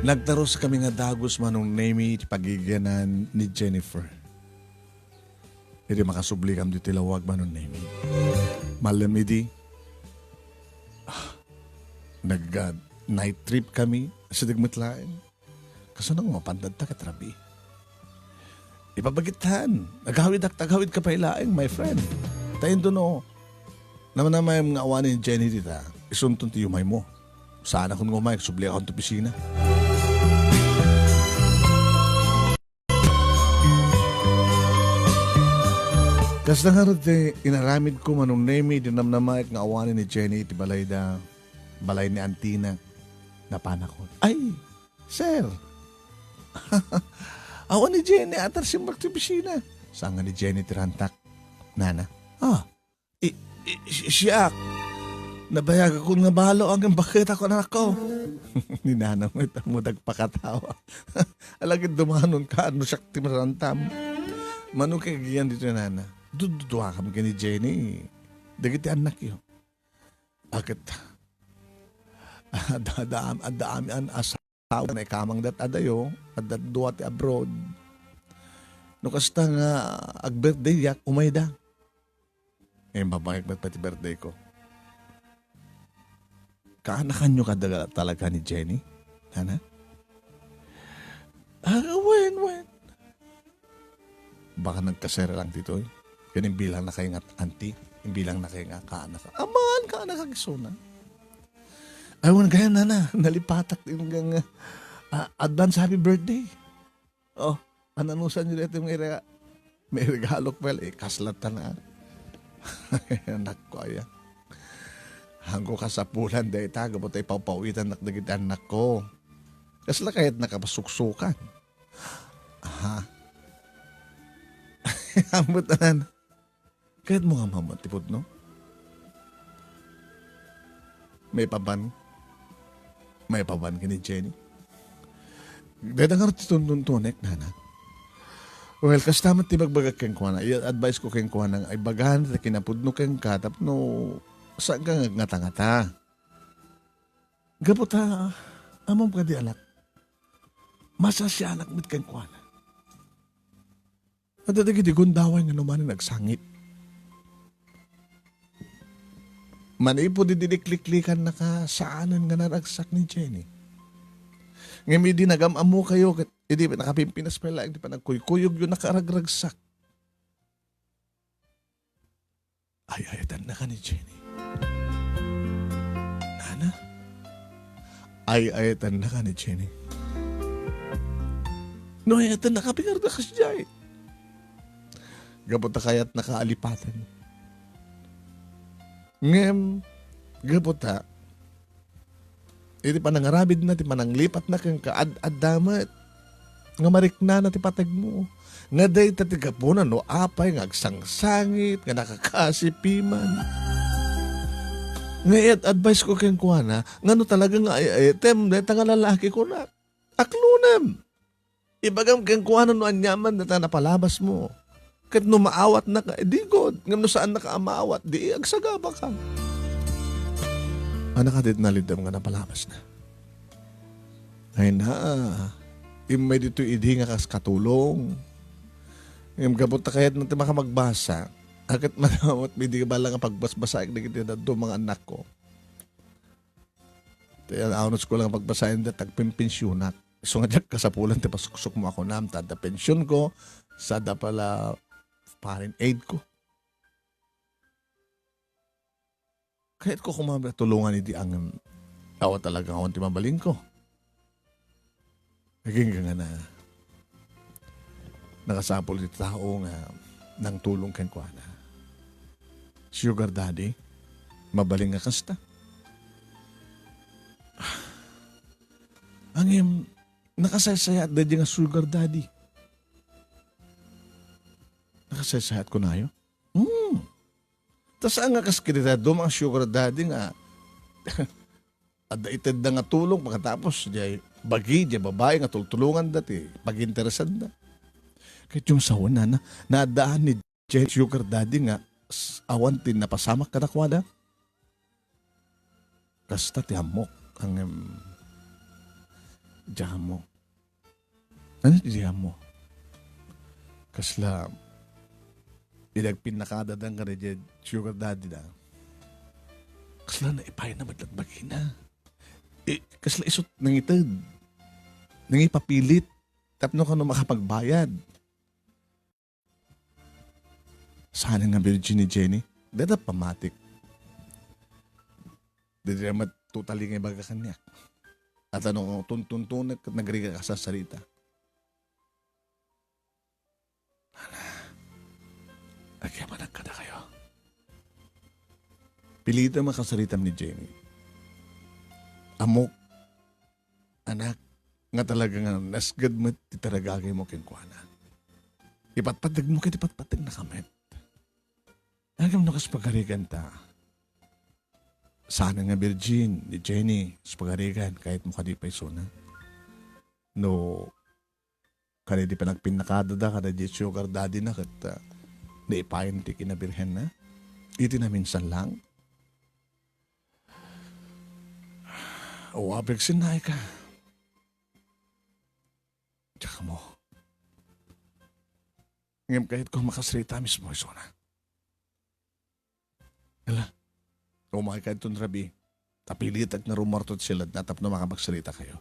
Nagtaros kami nga dagos manong name pagigyanan ni Jennifer. Hindi makasubli kami di tilawag manong name. Malamidi. Nag-night trip kami sa digmatlain. Kasunang mapandad ta katrabi. Ipabagitan. Tagawid ka pa ilaing, my friend. Tayin doon o. Naman na may mga awanin ni Jenny dita. Isuntun ti umay mo. Sana kung ngumay, subli akong to pisina. Kas na nga inaramid ko manong nemi, dinamnamay nga awanin ni Jenny, ti balay ni Antina, na panakot. Ay, sir! Awan ni Jenny, atar si Mark ti pisina. Saan nga ni Jenny tirantak? Nana, siya, nabayag ako nga balo ang bakit ako na ako. Ni Nana mo dagpakatawa. Alagid dumanon ka, ano siya timarantam. Manong kagiyan dito na Nana. Duduwa kami ka ni Jenny. Dagiti anak yun. Akit, adami an asawa na ikamang dat adayo, at dat duwati abroad. No kasta nga, ag-birthday yak, umayda. Babayag ba't pati birthday ko? Kaanakan nyo ka talaga ni Jenny? Nana? When? Baka nagkasera lang dito eh. Yan yung bilang na kayo nga auntie. Yung bilang na kayo nga kaanak. Aman, kaanak ka gisuna. Aywan kaya Nana, nalipatak yung advance happy birthday. Oh, ananusan nyo dito yung may regalo ko kaslatan na. Anak ko ayan. Hanggo ka sa pulan dahil taga mo tayo paupawitan nakdagit anak ko. Kasla kahit nakapasuksukan. Aha. Ambot na kahit mo nga mamatipod, no? May paban ka ni Jenny. Dahil nga rin tuntunek, Nana. Well, kastamat ti bagbaga keng kuha na. I-advise ko keng kuha na ay bagahan na kinapudno keng katap no saan ka ngata-ngata. Gapot ha, among ka di alak. Masa siya anak mit keng kuha na. At dati gundaway nga naman nagsangit. Manipo di dinikliklikan na ka saanan nga naragsak ni Jenny. Ngayon di nagamamu kayo, hindi pa nakapimpinas pa lang, hindi pa nagkuykuyog yun nakaragragsak. Ay-ayatan na ka ni Jenny. Nana? Ay-ayatan na ka ni Jenny. No, ayatan na ka, pingarda ka siya eh. Gapot na kaya't nakaalipatan. Ngayon, gapot ha, iti pa nangarabid na, ti pananglipat na kang kaad-adamat. Nga marikna na ti patag mo. Nga day tatikapunan no apay, nga agsangsangit, nga nakakasipiman. Ngayon, advice ko kang kuha na, nga no talaga nga ay-item, dahil nga lalaki ko na. Aklunam. Ibagam kang kuha na no anyaman na napalabas mo. Kahit no maawat na ka, di god. Nga no saan na ka maawat, di agsagaba ka. Anak ka dit nalidam nga napalabas na. Ay na, imay dito idi nga kas katulong. Ngayon kapot na kayat natin makamagbasa. Akit manamot, hindi ka ba lang pagbasbasa na kita do mga anak ko. Kaya aunos ko lang pagbasahin na tagpimpensyonat. So nga dyan kasapulan, tipasok mo ako na, tada pensyon ko, sada pala parent aid ko. Kahit ko kumatulungan hindi ang awa talaga ang timabaling ko. Naging nga na nakasapol dito tao nga nang tulong kang kwa na. Sugar daddy, mabaling nga kasta. Ang nakasaysayat daddy nga sugar daddy. Nakasaysayat ko na yun. Tas ang nga kaskirita do mga sugar daddy nga adaited na nga tulong pagkatapos diay bagi diay babae nga tultulungan dati pag-interesan na. Kahit yung sawan na nadaan ni Jen sugar daddy nga awan tin napasamak ka na kwada. Kasta ti hamok ang jamo. Ano ti jamo? Kasla pinagpin nakadadang ka rin sugar daddy na. Kasla na ipay na matlagbagin na. Kasla isot nangitid. Nangipapilit. Tapno ka na makapagbayad. Sana nga virgin ni Jenny. Dada pamatik. Dada matutali nga ibaga kanya. At ano, tuntunan nagriga ka sa salita. Nagyamanan ka na kayo. Pilita makasalitam ni Jenny. Amok, anak, nga talaga nga nasgad mo titaragagay mo kinkwana. Ipatpatag mo kaya ipatpatag na kamit. Agam nakas pagarigan ta. Sana nga virgin ni Jenny sa pagarigan kahit mukha di pa isuna. No, kaya di pa nagpinakada da kada di sugar daddy na kata na ipayin ti kinabirhen na. Iti na minsan lang. O abig sinay ka. Tsaka mo. Ngayon kahit kung makasrita mismo iso na. Hala. Umay kahit itong rabi. Tapilit at narumartot sila at natap na makapagsalita kayo.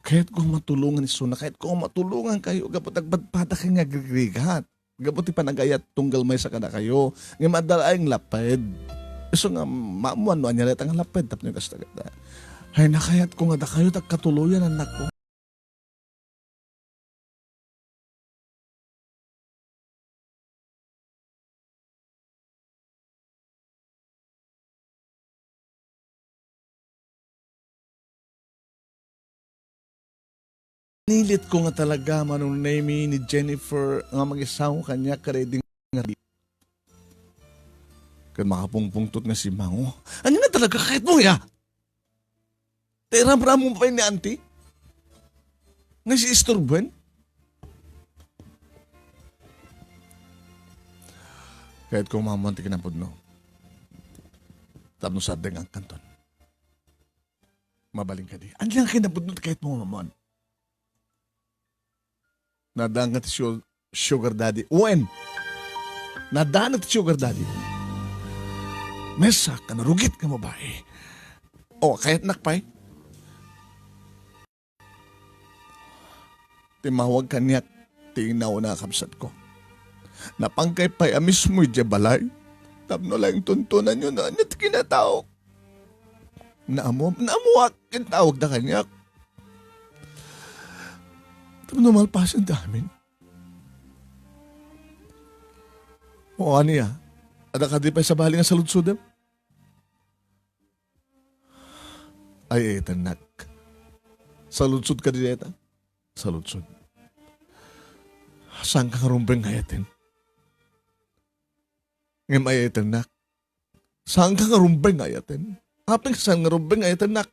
Kahit kung matulungan iso na, kahit kung matulungan kayo, gapot agbadpada kayo nga gagrigat. Gapot ipanagayat tunggal may sa kada kayo. Ngayon madala ang lapad. Iso nga maamuan no, anyaret ang lapad. Tap nyo kastagata. Ay nakayat ko nga da kayo tagkatuluyan anak ko. Nilit ko nga talaga manong name ni Jennifer nga mag-isaw kanya kareding nga rin. Kan makapungpungtot nga si Mango. Ano nga talaga kahit mo ya? Teram-ram mo pa ni auntie? Nga si Istorben? Kahit kung mamanti kinapod no. Tapos sa ang kanton. Mabaling ka di. Ano lang kinapod no kahit mo mamon. Nadangat sugar daddy. When? Nadangat sugar daddy. Mesa ka narugit ka babae. O kahit nakpay. Timawag ka niya. Tinaw na kapsat ko. Napangkay pa'y amis mo'y jabalay. Tapno lang tuntunan yun na anyat kinatao. Naamuak yung tawag na kanya. Tapno malpasan damin. O niya, ada ka di pa sa bali nga saludsudem? Ay, tanak. Saludsud ka di deta? Saludsud. Saan ka rumbeng ngayatin? Ngayon ay tanak. Saan ka rumbeng ngayatin? Apeng saan nga rumbeng ngayatin nak?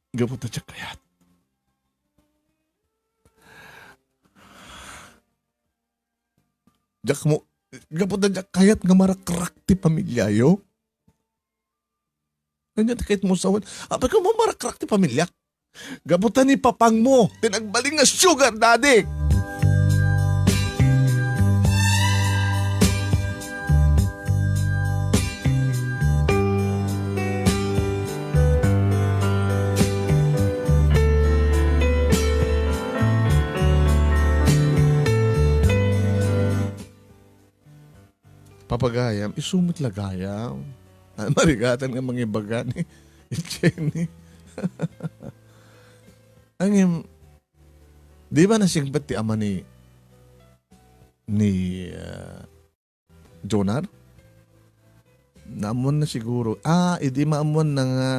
Gapot na siya kayat. Jak mo, gapot na siya kayat nga marakrak ti pamilyayo. Ganyan kahit mo sawan. Apeng ka mo marakrak ti pamilya. Gabutan ni papang mo, tinagbaling nga sugar daddy. Papagayam, isumit lagayam. Marigatan nga mga ibaga ni Jenny. Ang di ba nasingpat ti ama ni Jonar? Naamon na siguro. Hindi maamon na nga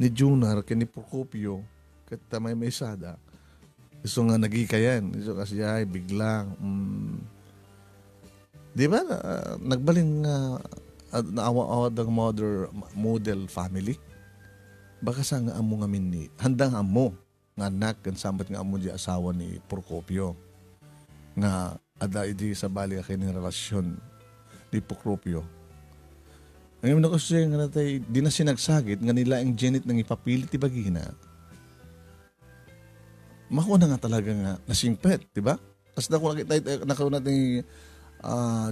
ni Jonar kini Procopio kat may sada. Iso nga nagikayan. Iso kasi ay biglang. Di ba nagbaling naawa-awa ng model family? Baka sa nga amo nga ni handang amo nga anak kan sambat nga amo di asawa ni Procopio nga ada idi sa bali kay ning relasyon ni Procopio. Ngayon na ko siya nga natay di na sinagsagit nga nila ang Janet nang ipapilit ti bagina. Mako na nga talaga nga nasingpet, di ba? As na ko nakita nakaroon natin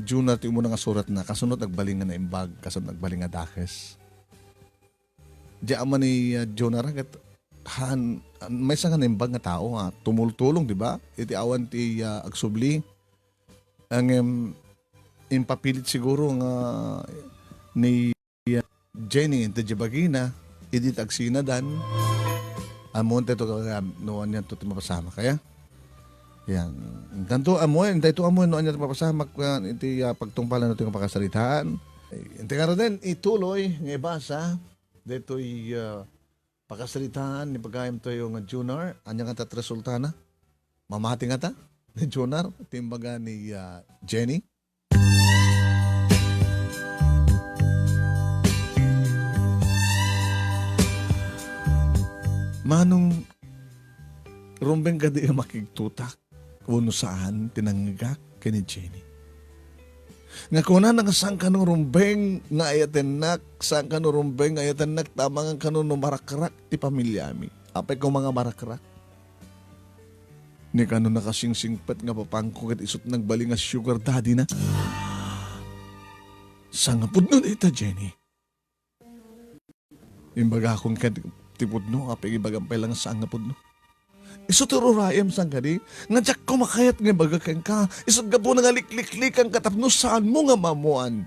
June natin mo nga surat na kasunod nagbaling nga na imbag, kasunod nagbaling nga dakes. Di ama ni Jonah ragat may sa nga naimbag nga tao nga tumultulong, di ba? Iti awan ti agsubli ang impapilit siguro nga ni Jenny iti jabagina iti tagsina dan amon tayo noon yan ito mapasama kaya yan tanto amoy ito amoy noon yan mapasama iti pagtungpalan natin ang pakasalitaan iti nga rin ituloy nga ibasa dito'y pakasalitaan ni pagkayam tayo nga Junar anya nga tat resulta na mamati nga ta ni Junar timbaga ni Jenny. Manong rumbeng ka di makigtutak kuno saan tinanggak kini Jenny. Nga kuna nga saan ka rumbeng nga ayatenak, saan ka rumbeng nga ayatenak, tama nga ka marakrak ti pamilyami. Apay ko mga marakrak. Ni ka nakasingsingpet nga papangko kat isot nagbaling nga sugar daddy na. Sangapod nun ita, Jenny. Imbaga akong tipod no, apay ibagampay lang sangapod no. Isot rurayam sang ka di, nga jak kumakayat nga bagakan ka, isot ka po nga likliklikan ka, tapno saan mo nga mamuan.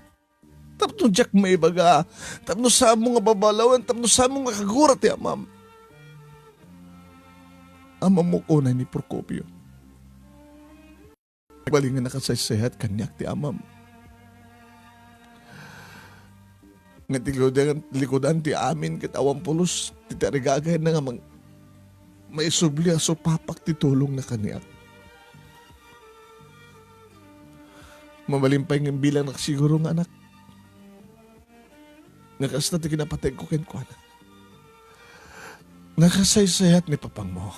Tapno jak may baga, tapno saan mo nga babalawan, tapno saan mo nga kagurat ya, ma'am. Amam mo kunay ni Procopio. Bali nga nakasaysayahat kanyak ti amam. Nga likodan ti amin kitawang pulos, ti tarigagay na nga may subli aso papak ti tulong na kaniyak. Mamalimpay ng bilang nakasiguro ng anak. Nakas na ti kinapatay ko kenkwana. Nakasaysayat ni papang mo.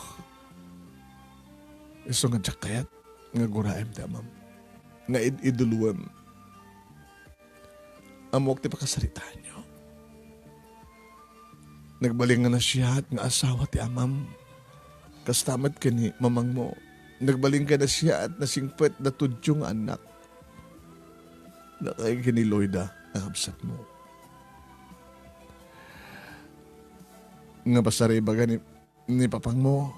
Iso nga kayat nga guraem ti amam. nga iduluan. Amok ti pakasalitaan nyo. Nagbaling nga na siya at nga asawa ti amam. Kastamat ka ni mamang mo. Nagbaling ka na siya at nasingpet na tudyong anak. Nakay Loida, nakabsat mo. Nga pasari baga ni papang mo.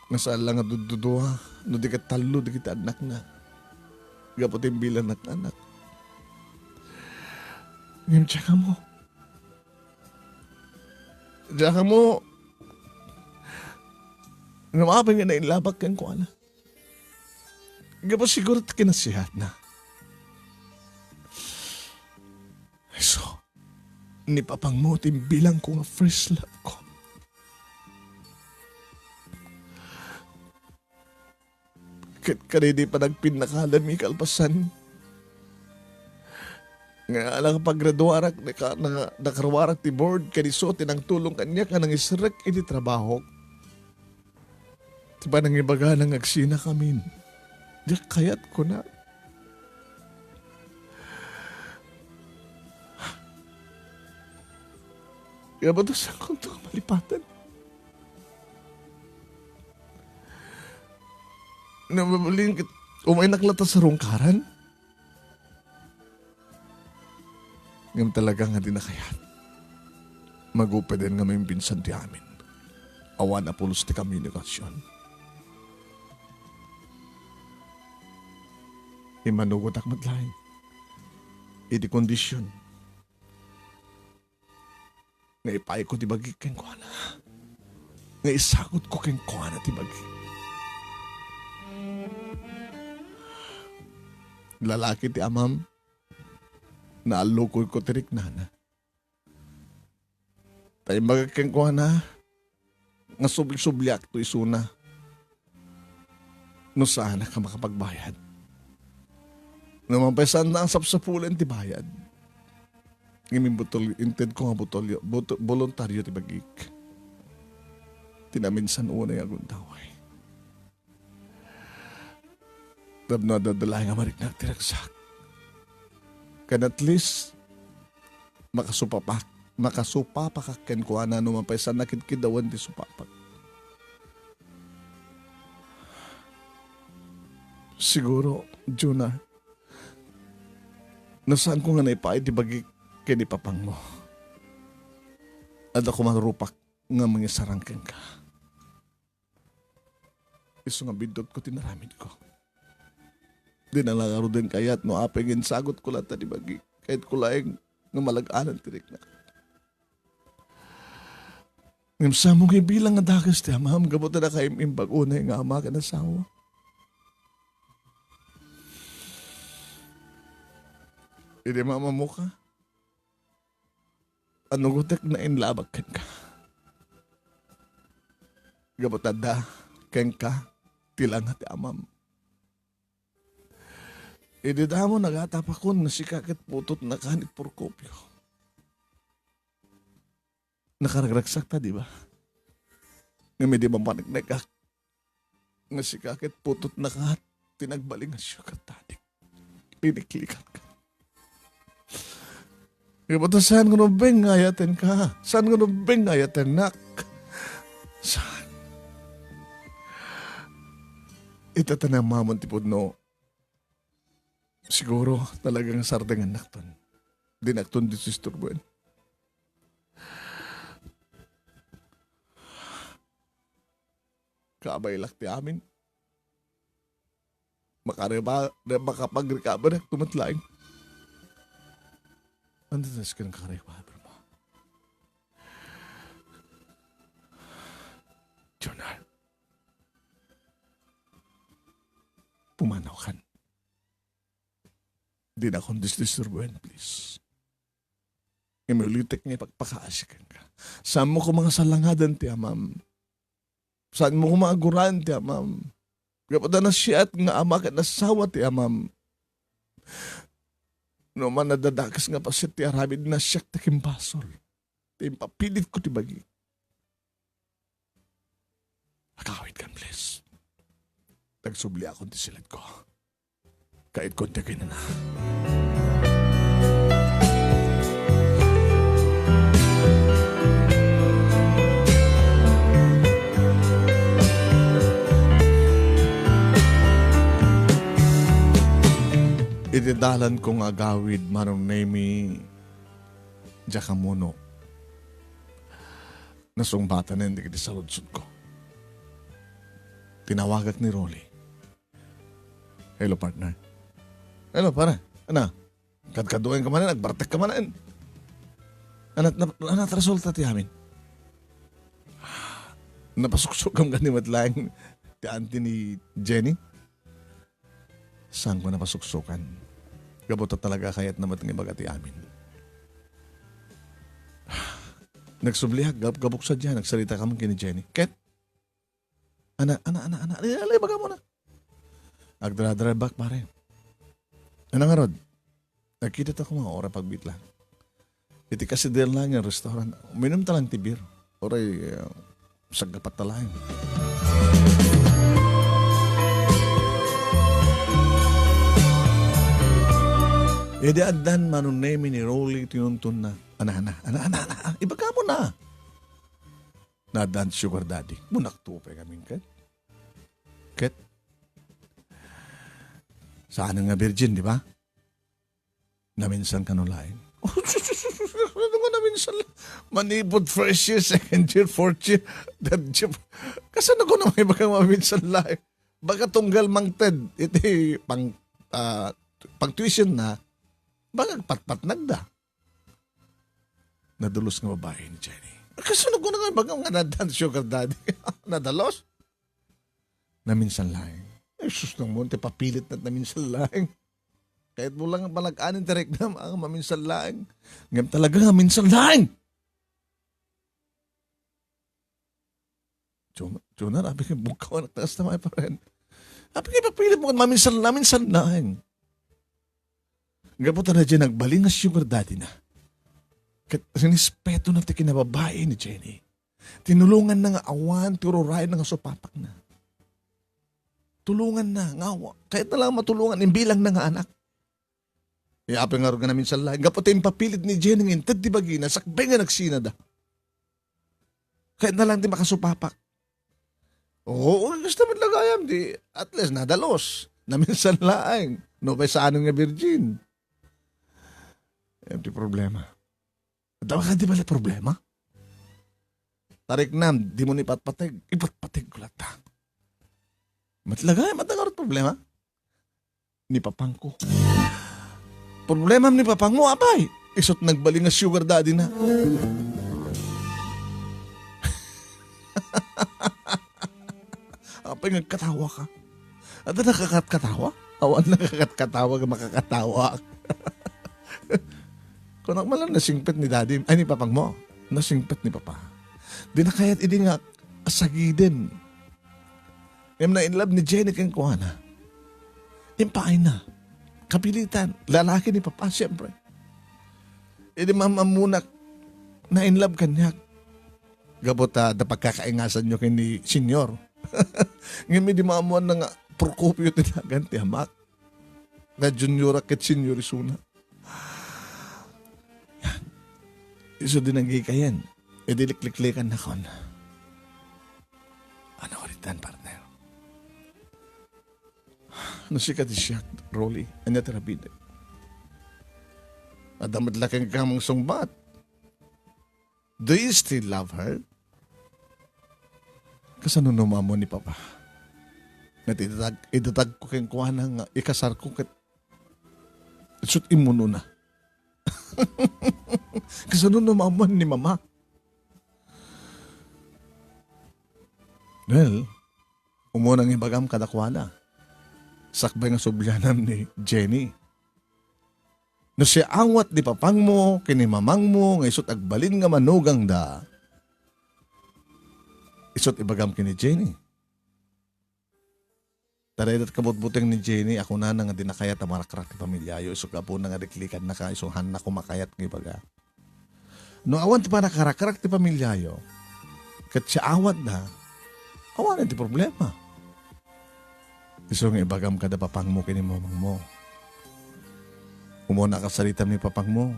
Nga saan lang nga dududuha. No di ka talo, di kita anak na. Gaputin bilang anak. Ngayon, tsaka mo. Tsaka mo. Nga mapang nga na inlabag kang ko, ana. Gapos siguro kinasihat na. So, ni papang mo bilang ko nga first love ko. Kanidi pa nagpinakalan mi kalpasan. Nga alang paggraduarak, nakarwarak ti board, kaniso, tinang tulong kanya ka nang isrek iti trabaho. Diba nang ibaga nang agsina kami. Di kayat ko na. Kaya ba ito saan kong ito malipatan? Nababaling umay naklata sa rungkaran? Ngam talaga nga di na kayat. Magupad din nga may pinsan ti amin. Awan na pulos ti komunikasyon. Imanugot ak madlaing. Iti kondisyon. Nga ipay ko ti bagi keng kuana. Nga isagot ko keng kuana ti bagi. Lalaki ti amam. Naalukoy ko tirik nana. Tayo magkakeng kuana. Nga subli-subliak to isuna. No sana ka makapagbayad. Namampasan na ang sapsapulan ti bayad. Ngayon butol, inted ko nga voluntaryo ti bagik. Tinaminsan unay agung taway. Tab na dadalay nga marik na tiragsak. Kan at least, makasupapak ken ko ana no mampasan nakit kidawan ti supapak. Siguro, Juna, nasaan ko nga naipay di bagi kay ni papang mo. At ako marupak nga mga sarangkin ka. Iso nga bidot ko tinaramid ko. Di nalangaro din kayat no apengin sagot ko lang di bagi. Kahit ko laing nga malag-anan tirik na. Ngam sa mong ibilang nga dagas ti amam, gabot na kaim imbag unay nga ama ka nasawa. Hindi mama ka. Ano gutek na inlabag ken ka. Gabot na da, ken ka, tilang hati amam. Idida mo nagatapakon na si kakit putot na kanit Porcopio. Nakaragragsak ta, di ba? Nga may di mampaniknagak. Nga si kakit putot na kahat, tinagbaling nga siya katadik. Piniklikan ka. Ibato saan ko nubeng ngayaten ka? Saan ko nubeng ngayaten nak? Saan? Itatanang mamon tipod no. Siguro talagang sardengan nakton. Di nakton di sisturbuan. Kabaylak ti amin. Makapag-recover na tumatlaing. Ano na siya ng recover mo? Jonar. Pumanaw kan. Di na akong disturbuhan, please. Imulitik nga ipagpakaasikan ka. Saan mo ko mga salangadan, ti amam? Saan mo ko mga guran, ti amam? Kapag na siya at nga ama ka nasawa, ti amam. No man nadadakas nga pasit, ti aramid na siya takim basol. Ti papilit ko, ti bagi. Akawit kan, please. Tagsubli akong ti silid ko. Kait kontakin na. Itidalan kong agawid manong nemi Jakamono. Nasumbatan na hindi kiti sa ludsod ko. Tinawagak ni Rolly. Hello, partner. Hello, para. Ano? Kadkaduin ka man na, nagbartek ka man na. Anat resulta ti amin. Napasuksukam ka ni matlaing ti auntie ni Jenny. Saan ko napasuksukan? Gabuta talaga kaya't naman ng ibaga ti amin. Nagsublihag, gabuk sa dyan, nagsalita ka man kini Jenny. Ket? Ana, alay, baga mo na. Agdra-drive back, pare. Ano nga, Rod? Nakita ko mga ora pagbitla. Iti kasi dahil lang yung restaurant. Uminom talang tibir. Oray, sagapat talang. Edi addan manunemi ni Rolly tinuntun na. Ana. Iba ka mo na. Nadan sugar daddy. Munak tupe kaming ket. Ket. Saan nga virgin, di ba? Naminsan ka no lain. Ano nga naminsan lang? Manibod first year, second year, fourth year, third year. Kasan ako naman iba kang maminsan lain? Baga tunggal mang ted. Iti pang tuition na. Baga patpat nagda. Nadulos nga babae ni Jenny. Kasunod ko na nga bagang nga nadan sugar daddy. Nadalos? Naminsan lang. Ay, sus ng monte, papilit na naminsan lang. Kahit mo lang palag-anin direct na maminsan lang. Ngayon talaga nga minsan lang. Juna, rabi ka bukaw na taas na mga paren. Rabi ka papilit mo maminsan lang. Gabutan na dyan, nagbaling na sugar daddy na. Sinispeto na ti kinababae ni Jenny. Tinulungan na nga awan, tururay na nga supapak na. Tulungan na, ngawa. Kahit na lang matulungan, imbilang na nga anak. Iapin nga rin namin sa lahat. Gaputi yung papilit ni Jenny ng intad di bagina, sakbay nga nagsina da. Kahit na lang di makasupapak. Oo, gusto mo lagayam, di at least nadalos. Naminsan laang. No, pa sa anong nga virgin. Yung di problema. Dawa ka di bala problema? Tarik nam, di mo ni patpatig. Ipatpatig ko lata. Matlagay, matagar problema. Ni papangko. Problema ni papang mo, apay. Isot nagbaling nga sugar daddy na. Apay, nagkatawa ka. At nakakatkatawa? Awan nakakatkatawa ka, makakatawa. Kung malang nasingpit ni daddy, ay ni papang mo, nasingpit ni papa. Di na kaya't hindi nga asagidin. Ngayon na in love ni Jenny kang kuhana. Impaay na. Kapilitan. Lalaki ni papa, siyempre. Hindi mamamunak na in love kanya. Gabot da pagkakaingasan nyo kay ni senyor. Ngayon may di maamuan na nga Procopio tinagan ti hamak. Na junior akit senyor isuna. Yan. Iso din ang gikayan. E dilikliklikan na kon. Ano ko ritan, partner? Nasikat siya, Rolly. Anya terabide. Adamat laking kamang sungbat. Do you still love her? Kasano mo ni Papa? Itatag ko kayong kuha ng ikasar ko kat shoot imuno na. Kasano mo ni Mama? Well, umunang ibagam kadakwala. Sakbay nga subyanan ni Jenny. No siya angwat di papang mo, kinimamang mo, nga isot agbalin nga manugang da. Isot ibagam kini Jenny. Tarayadat kabut-buteng ni Jenny, ako na nga dinakayat ang marakrak ti pamilyayo, isot gapo na nga diklikan na ka, isuhan na kumakayat ng ibaga. No awan ti pa nakarakrak ti pamilyayo, kat siya awat na, awan ti problema. Iso nga ibagam kada papang mo kinimamang mo. Umuna ka salita ni papang mo.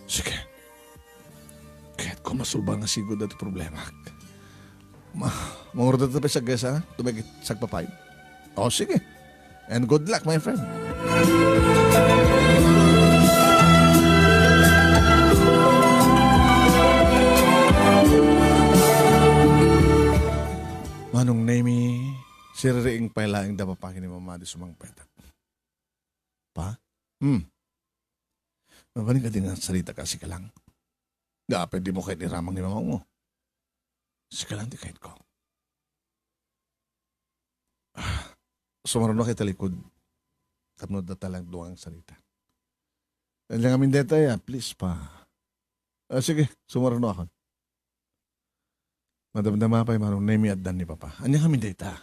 Sige. Kahit ko masulbang nga sigod at problema. Mangurda tayo sa gasa, tumigit sagpapay. O sige. And good luck, my friend. Manong Nemi, siririing pailaing dapapakin ni Mama di sumang petak. Pa? Mabaling ka din ang salita kasi ka lang. Dapat di mo kahit iramang ni Mama mo. Sika lang di kahit ko. Sumaroon na kita likod. Tapnod na talang duwang salita. Lang amin deta ya, please pa. Sige, sumaroon na ako. Madamdama pa yung Manong Nemi at Dan ni Papa. Anya kami data.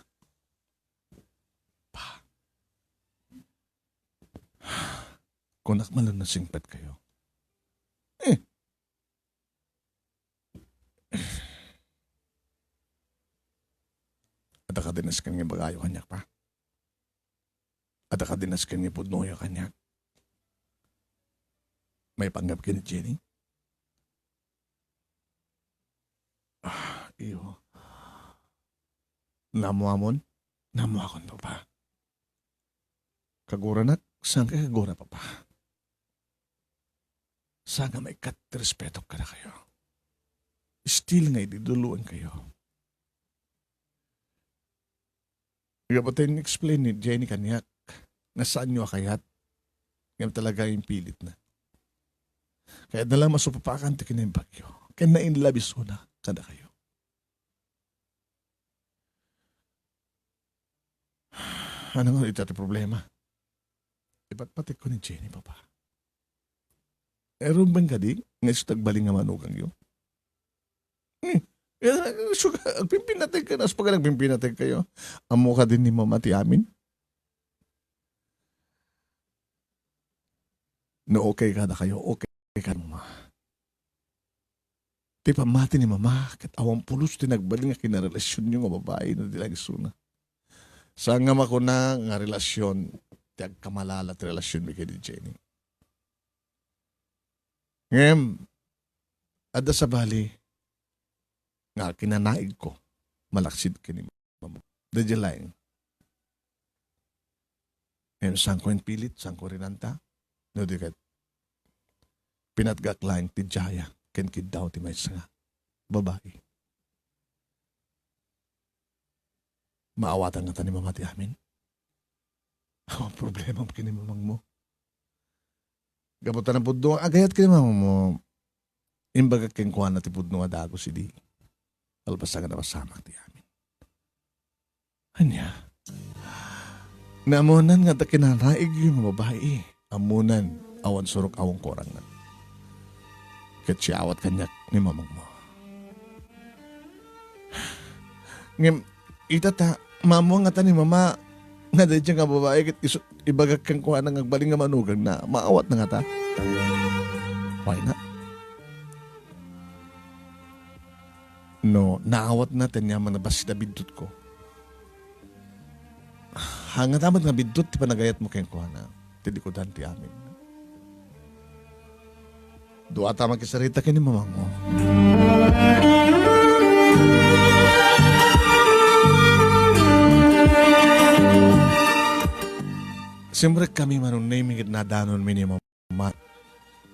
Pa. Kunak malun na singpet kayo. At akadinas kan nga bagayo kanyak pa. At akadinas kan nga pudnoyo kanyak. May panggap ka ni Jenny? Iyo. Namuamon? Namuakon to pa. Kagura nak? Saan ka kagura pa pa? Saan nga may respeto ka na kayo? Still nga ididuluan kayo. Gabatin explain ni Jenny kanyak na saan nyo akayat. Ngayon talaga yung pilit na. Kaya nalang masupapakan tikin na yung bagyo. Kaya nainlabis ho na kada kayo. Ano nga ito problema? Iba't pati ko ni Jenny, Papa. Eron bang kadi? Nga sa tagbaling nga manugang yun? Agpimpin natin ka na. As pagka nagpimpin natin kayo, amo ka din ni Mama ti amin? No, okay ka na kayo. Okay ka na, Mama. Ti pamati ni Mama, kat awang pulos ti nagbaling nga kinarelasyon nyo nga babae na dilang isuna. Saan nga mako na nga relasyon, ti agkamalala ti relasyon mi kay di Jenny. Ngem, ada sa bali, nga kinanaig ko, malaksid ka ni Mama. Dadya lang. Ngem, saan ko yung pilit, saan ko rinanta? No, di kat, pinatgaklang ti Jaya, ken kid daw ti may nga, babae. Maawatan nga ta ni Mama ti amin. Ang problema mo kinimamang mo. Gabutan ng pudno, agayat kinimamang mo. Imbaga kengkuhan na ti pudno nga dago si di. Alpasan nga napasama ti amin. Anya? Naamunan nga ta kinanaig yung babae. Amunan, awan surok awang korang nga. Kat siya awat kanyak ni mamang mo. Ngem, itata, mamo nga ta ni Mama, nga dahil siya nga babae, kit ibagak kang kuha ng agbaling nga manugang na, maawat na nga ta. Why na? No, naawat natin niya manabas na bidot ko. Hangat amat nga bidot, ti panagayat mo kayong kuha na, tindi ko danti amin. Doa tama kisarita kayo ni Mamang mo. Siyempre kami Manong Nemi na danon mi ni Mama.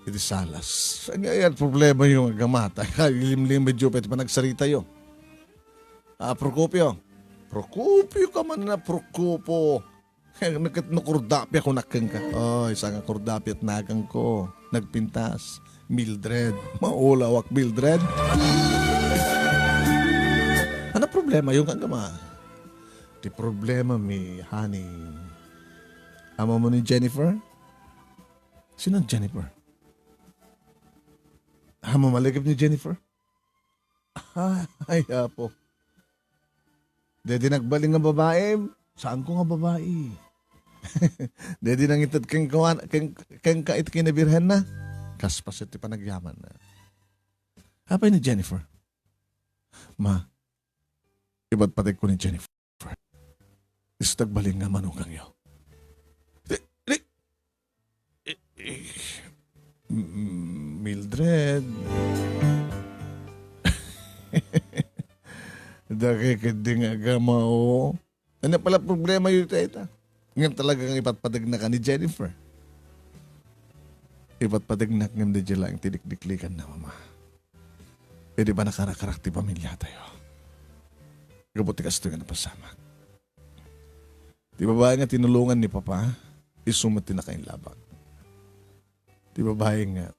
Iti salas. Saan nga yan problema yung agamata? Ilim-lim medyo pwede pa nagsarita yun. Procopio. Procopio ka man na Procopo. Nakurdapi ako nakang ka. Oh, isa nga kurdapi at nagang ko. Nagpintas. Mildred. Maulawak Mildred. Ano problema yung agama? Di problema mi, honey. Amo mo ni Jennifer? Sino ang Jennifer? Amo maligap ni Jennifer? Ay, apo. Dede nagbaling nga babae. Saan ko nga babae? Dede nang itad keng kait kinabirhen na. Kaspas iti panagyaman na. Apay ni Jennifer? Ma, iba't patay ko ni Jennifer. Istagbaling nga manugang yaw. Madrid. Daki kading agama o. Ano pala problema yun tayo? Ngayon talagang ipatpadag na ka ni Jennifer. Ipatpadag na ngayon di dyan lang tinikdiklikan na mama. E di ba nakarakarak ti pamilya tayo? Gabuti ka sa na pasama. Di ba ba nga tinulungan ni Papa? Isumati na kayong labag. Di ba ba nga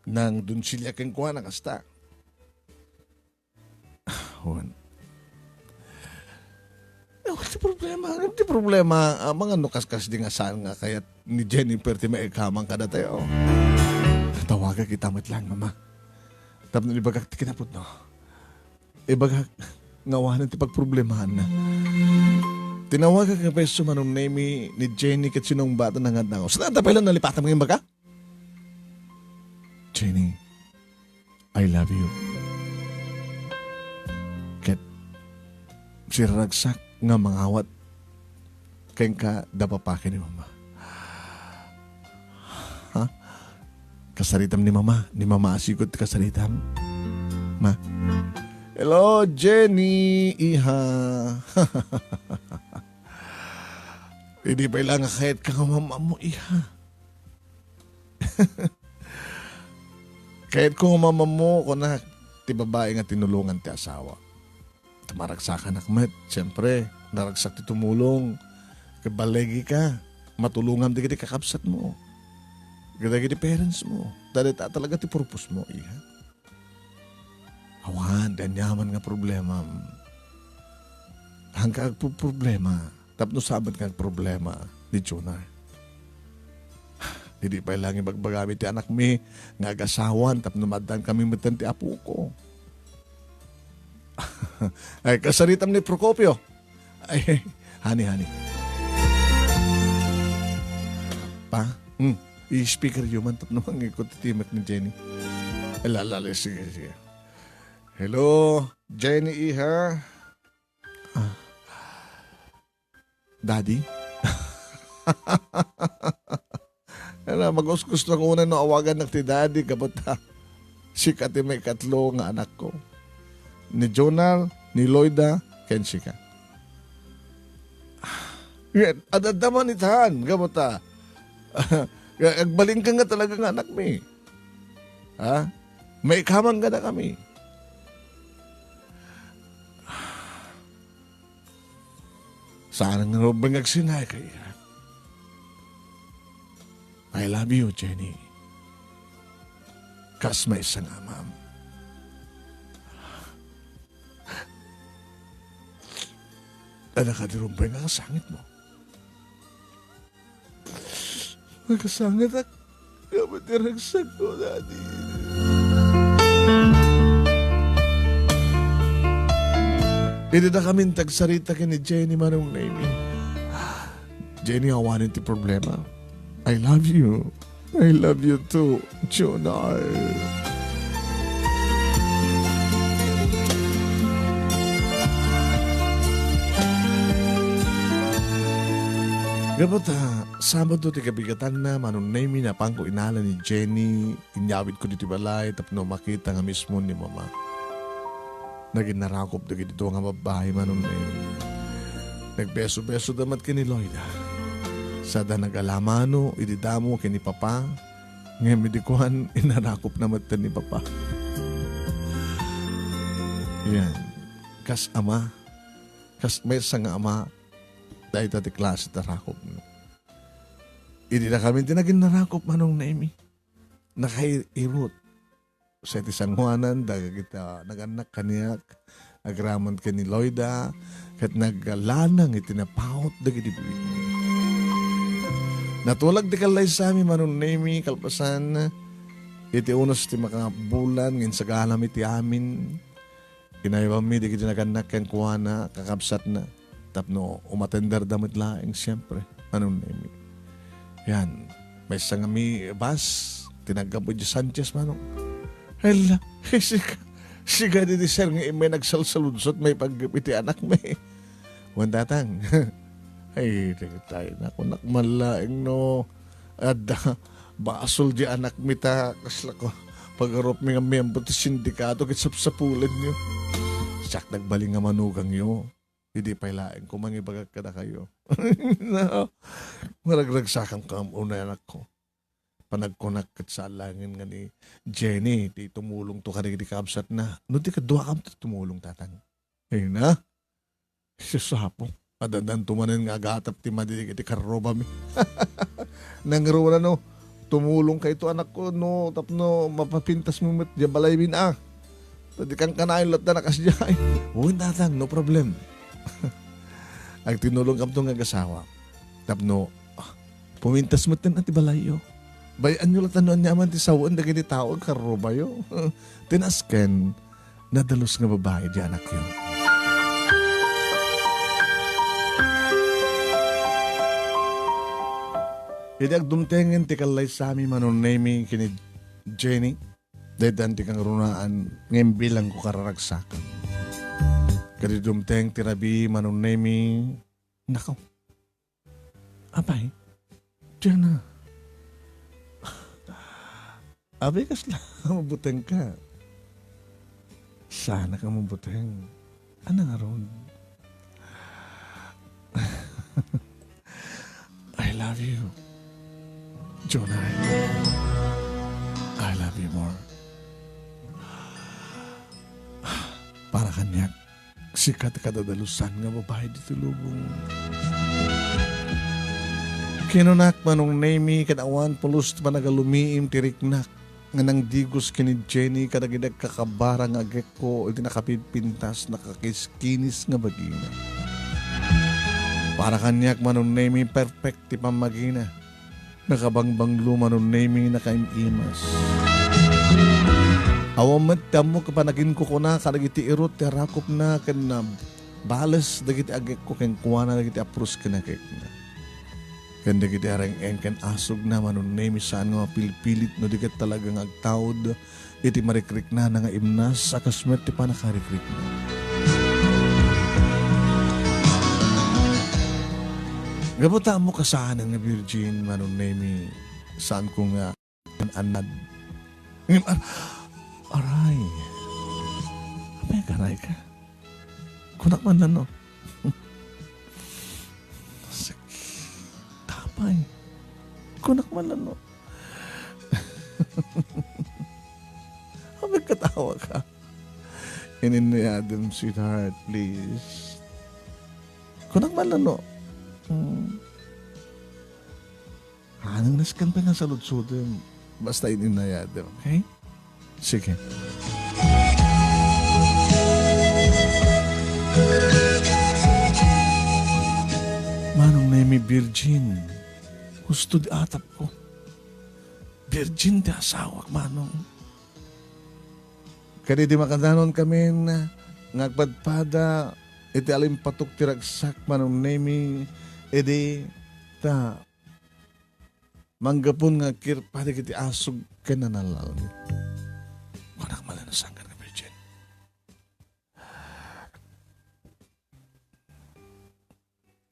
nang dun silya kang kuha ng kasta? Huwan. Di problema. Mga nukas-kas di nga saan nga kaya ni Jennifer ti maikamang kada tayo. Tawaga kita mat lang, mama. Tapos ibagak ti kinapot, no? Ibagak ngawanan ti pagproblemahan na. Tinawaga ka peso manong name ni Jenny kat sinong bata na nga na ako. Saan tapay lang nalipatan mo yung baga? Jenny, I love you. Kat si Ragsak nga mangawat kayong ka dapapakin ni mama. Ha? Kasaritam ni mama. Ni mama asikot kasaritam. Ma. Hello, Jenny, iha. Hindi pa ilang kahit ka mama mo, iha. Kahit kung mama mo, kung na, ti babae nga tinulungan ti asawa. Tumaragsakan akmet. Siyempre, naragsak ti tumulong. Kabalegi ka. Matulungan di kiti kakapsat mo. Gada kiti parents mo. Dali talaga ti purpose mo, iha. Awan, danyaman nga problema. Hanggang problema. Tapno sabat nga problema ni Jonah. Hindi pa ilang ibagbagamit ti anak mi. Nga agasawan. Tapno madan kami matan ti apo ko. Ay, kasaritam ni Procopio. Ay, hani. Pa, i-speaker yun man tapno ang ikot titimak ni Jenny. Lalala, sige. Hello, Jenny iha. Daddy? Mag-uskus lang una no awagan ng ti daddy kapag sikati may katlo nga anak ko. Ni Jonal, ni Loida, Kenshika. Adadaman itahan, gamota. Agbaling ka nga talaga nga anak mi. Ha? May kamang ka na kami. Saan nga bang agsinay kaya? I love you, Jenny. Kas may isang amam. Nakadirumbay nga kasangit mo. Magkasangit ak. Kapatiragsak ko, Daddy. Hindi na kami tagsarita ka ni Jenny manong name. Jenny, awanin ti problema. I love you. I love you too, Jonah. Gabot Sabado ti kabigatan na manunay na pang ko inala ni Jenny, inyawit ko dito balay, tapno makita nga mismo ni mama. Naging narakop na dito nga babae manunay. Nagbeso-beso damat ka ni Loida. Sada nag-alamano, ididamo ka ni Papa, ngayon midikuhan, inarakop naman ta ni Papa. Yan. Kas ama, kas may sa nga ama, dahil tati klase tarakop no. Hindi na kami tinagin narakop manong naimi. Nakairot. Sa isang Juanan, daga kita naganak kaniyak, agramon ka ni Loida, kat nagalanang itinapawot daga di buwit. Natulag di kalay sa amin manong naimi, kalpasan, iti unos ti makabulan, ngin sa galam iti amin, inayawam mi, di kita naganak kan kuwana, kakabsat na. Tapno, umatender damit laing siyempre. Anong name? Yan. May sangami bas. Tinagkapo di Sanchez manong. Hala. Siga di sir nga may nagsalsaludsot may pagpiti anak may. Wandatang. Ay, tayo na. Kung nakmalaing no. Basol di anak mita kasla ko. Pag-arop mi nga miyembro ti sindikato kit sapsapulan nyo. Siyak nagbaling nga manugang nyo. Hindi pa ilain ko mangibagag ka na kayo. No. Maragragsakang kamuna anak ko. Panagkunak kat sa langin nga ni Jenny. Di tumulong to ka na di kamsat na. No di ka duwa kam tumulong tatang. Ayun na. Sasapong. Adandan tumanan nga agatap ti madidig iti karoba mi. Nangro na no. Tumulong kay ito anak ko no. Tapno mapapintas mo met. Jabalay min ah. Tadi kang kanayon lat na nakasjay. Uy tatang no problem. Ang tinulong kam to nga gasawa. Tapno pumintas mo tin at ibalayo. Bayan nyo lang tanuan niya man ti sawon na gini tao karoba yo. Tinasken nadalos nga babae di anak yo. Hindi agdumtengen ti kalay sa amin manunay kini Jenny. Dahil ti kang runaan ngayon bilang ko kararagsakan. Kadi dumteng ti rabi manunay nakaw. Abay, diyan na. Abay kasla, mabuteng ka. Sana ka mabuteng. Ano nga ron? I love you. Jonah, I love you more. Para kanyak, sikat kadadalusan nga babae dito lubong. Kinunak manong name kanawan pulus panagalumiim tiriknak nga nang digos kini Jenny kadagidag kakabarang agek ko iti nakapipintas nakakiskinis nga bagina. Para kanyak manong name perfect ti pamagina. Nakabangbang lumanon naming nakaimimas. Awamat tamo kapanagin ko na karagiti irot terakop na kanam balas dagiti agek ko ken kuana dagiti apros kinakek na. Ken dagiti areng ken asog na manon nami saan nga mapilpilit no diket talagang agtawd iti marikrik na nga imnas akasmet ti panakarikrik na. Gabota mo kasaan nga virgin manon nami saan ko nga anad. Aray. May garay ka. Kunak man lang no. Tapay. Kunak man lang no. May katawa ka. Ininiyadam, sweetheart, please. Kunak man lang no. Anong naskan pa nga sa lutsudin. Basta ininayadam, okay? Sige. Manong na may virgin. Gusto di atap ko. Virgin di asawak, manong. Kaya di makadanon kami na ngagpadpada iti alim patok tiragsak manong nemi edi ta manggapon nga kirpadi kiti asog ka na nalal. Anak malanasan ka na virgin.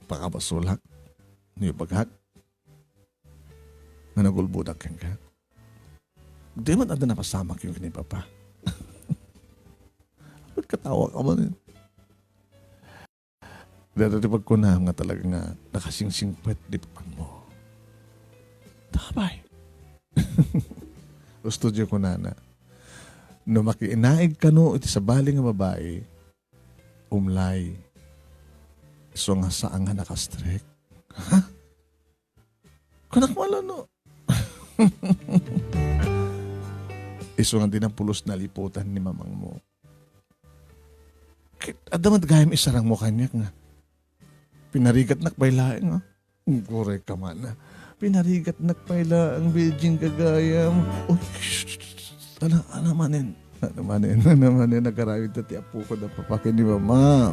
Pakabasulak niyo paghak na nagulbudak kang ka. Di man ada napasamak yung kini papa. Ba't katawa ka man yun? Dito di pagkunam nga talaga nga nakasingsingpet di papan mo. Tabay. O studio ko na no makiinaig ka no iti sa bali nga babae umlay so nga saan nga nakastrek. Ha? Kunak wala no. Iso nga din ang pulos na liputan ni mamang mo. Adamat gayam isarang mo kanya nga. Pinarigat nakpailaing ha. Kore ka man na. Pinarigat nakpaila ang virgin kagayam. Uy, alamanin. Alamanin. Nagarawid na ti apo ko na papakin ni mama.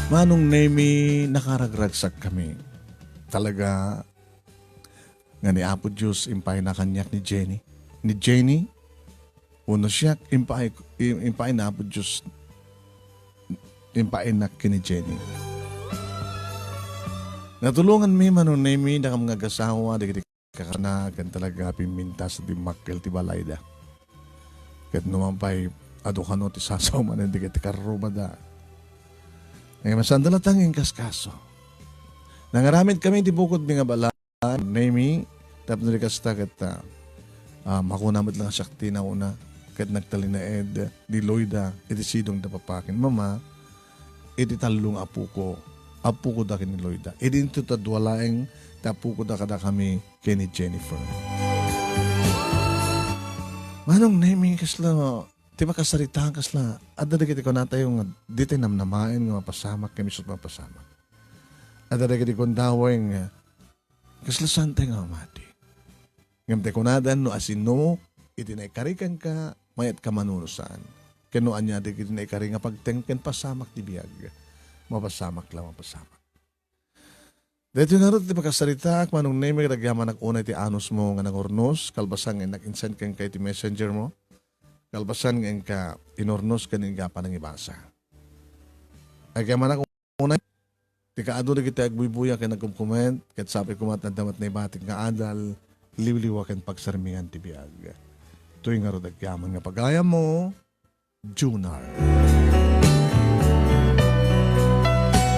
Manong nemi nakaragragsak kami. Talaga nga ni Apo Diyos impay na kanyak ni Jenny. Ni Jenny, Uno siya, impay na po Diyos, impay na kini Jenny. Natulungan mi manon na mi na mga gasawa, di kakana, kan talaga pimintas di makkel ti balayda. Kat naman pa'y adukano ti sasaw man, hindi kiti karumada. Ngayon, masandala tanging kaskaso. Nangaramid kami di bukod mga bala, nami, tapos nalikasta kat makunamit lang sakti na una, kat nagtali na di Loida, iti sidong dapapakin. Mama, iti talong apu ko da kini Loida. Iti ito tadwalaeng tapu ko da kada kami kini Jennifer. Manong naming kasla, di ba kasaritahan kasla, at dadagiti ko nata yung dito namnamain nga mapasamak, kami sut mapasamak. At dadagiti ko daweng, kasla sante nga mati. Ngamte ko nadan no asino, iti na ikarikan ka, mayat ka manunusan. Kano anya di iti na ikari nga pagtengken pasamak di biyag. Mapasamak lang, mapasamak. Dito nga rin, di makasarita, manong name, nagyaman nag-unay ti anos mo nga nag-ornos, kalbasan nga nag-insend kang kay ti messenger mo, kalbasan nga ka inornos ka nga pa ng ibasa. Ay kaya man nag-unay, ti kaado na kita agbuibuya kaya nag-comment, kaya sabi ko matadamat na ibatik nga adal, liwliwakan pagsarmingan ti biyag. Ito yung nga rin nagyaman nga pagaya mo, Junar.